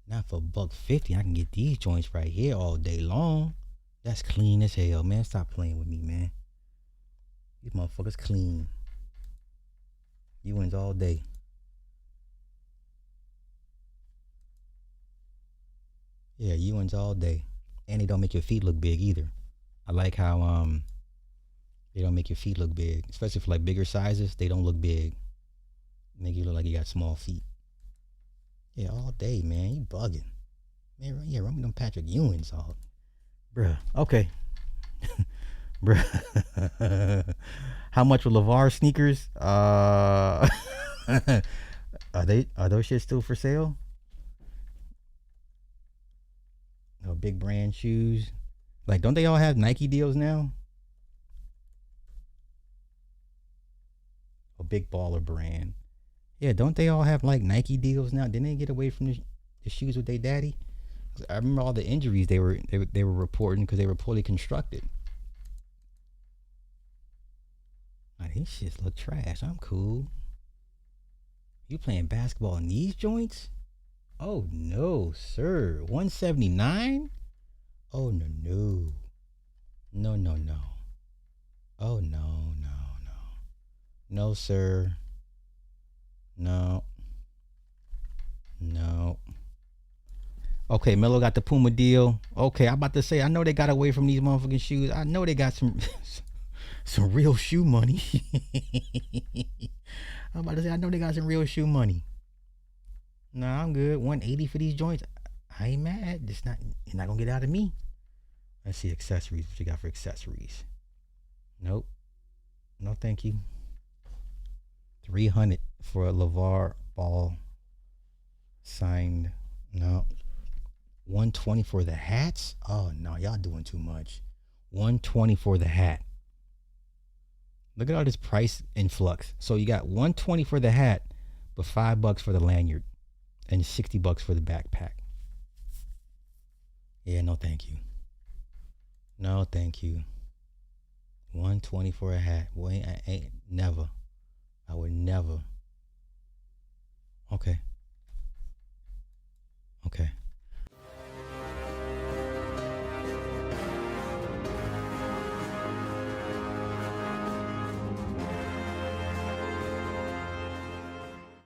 Not for $150. I can get these joints right here all day long. That's clean as hell, man. Stop playing with me, man. These motherfuckers clean. You wins all day. Yeah, you wins all day. And they don't make your feet look big either. I like how they don't make your feet look big. Especially for like bigger sizes, they don't look big. Make you look like you got small feet. Yeah, all day, man. You bugging. Man, yeah, run me them Patrick Ewings all. Bruh. Okay. Bruh. How much were Lavar sneakers? Are those shit still for sale? No, big brand shoes. Like, don't they all have Nike deals now? A big baller brand. Yeah, don't they all have like Nike deals now? Didn't they get away from the shoes with their daddy? I remember all the injuries they were reporting because they were poorly constructed. Now, these shits look trash. I'm cool. You playing basketball in these joints? Oh no, sir. 179? Oh no. No. Oh no. No, sir. No. Okay, Melo got the Puma deal. Okay, I'm about to say, I know they got away from these motherfucking shoes. I know they got some real shoe money. I'm about to say, I know they got some real shoe money. Nah, I'm good. 180 for these joints. I ain't mad. You're not gonna get out of me. Let's see accessories. What you got for accessories? Nope. No, thank you. $300 for a Lavar ball signed. No. $120 for the hats? Oh no, y'all doing too much. $120 for the hat. Look at all this price influx. So you got $120 for the hat, but $5 for the lanyard, and $60 for the backpack. Yeah, no, thank you. No, thank you. $120 for a hat. Boy, I ain't never. I would never. Okay. Okay.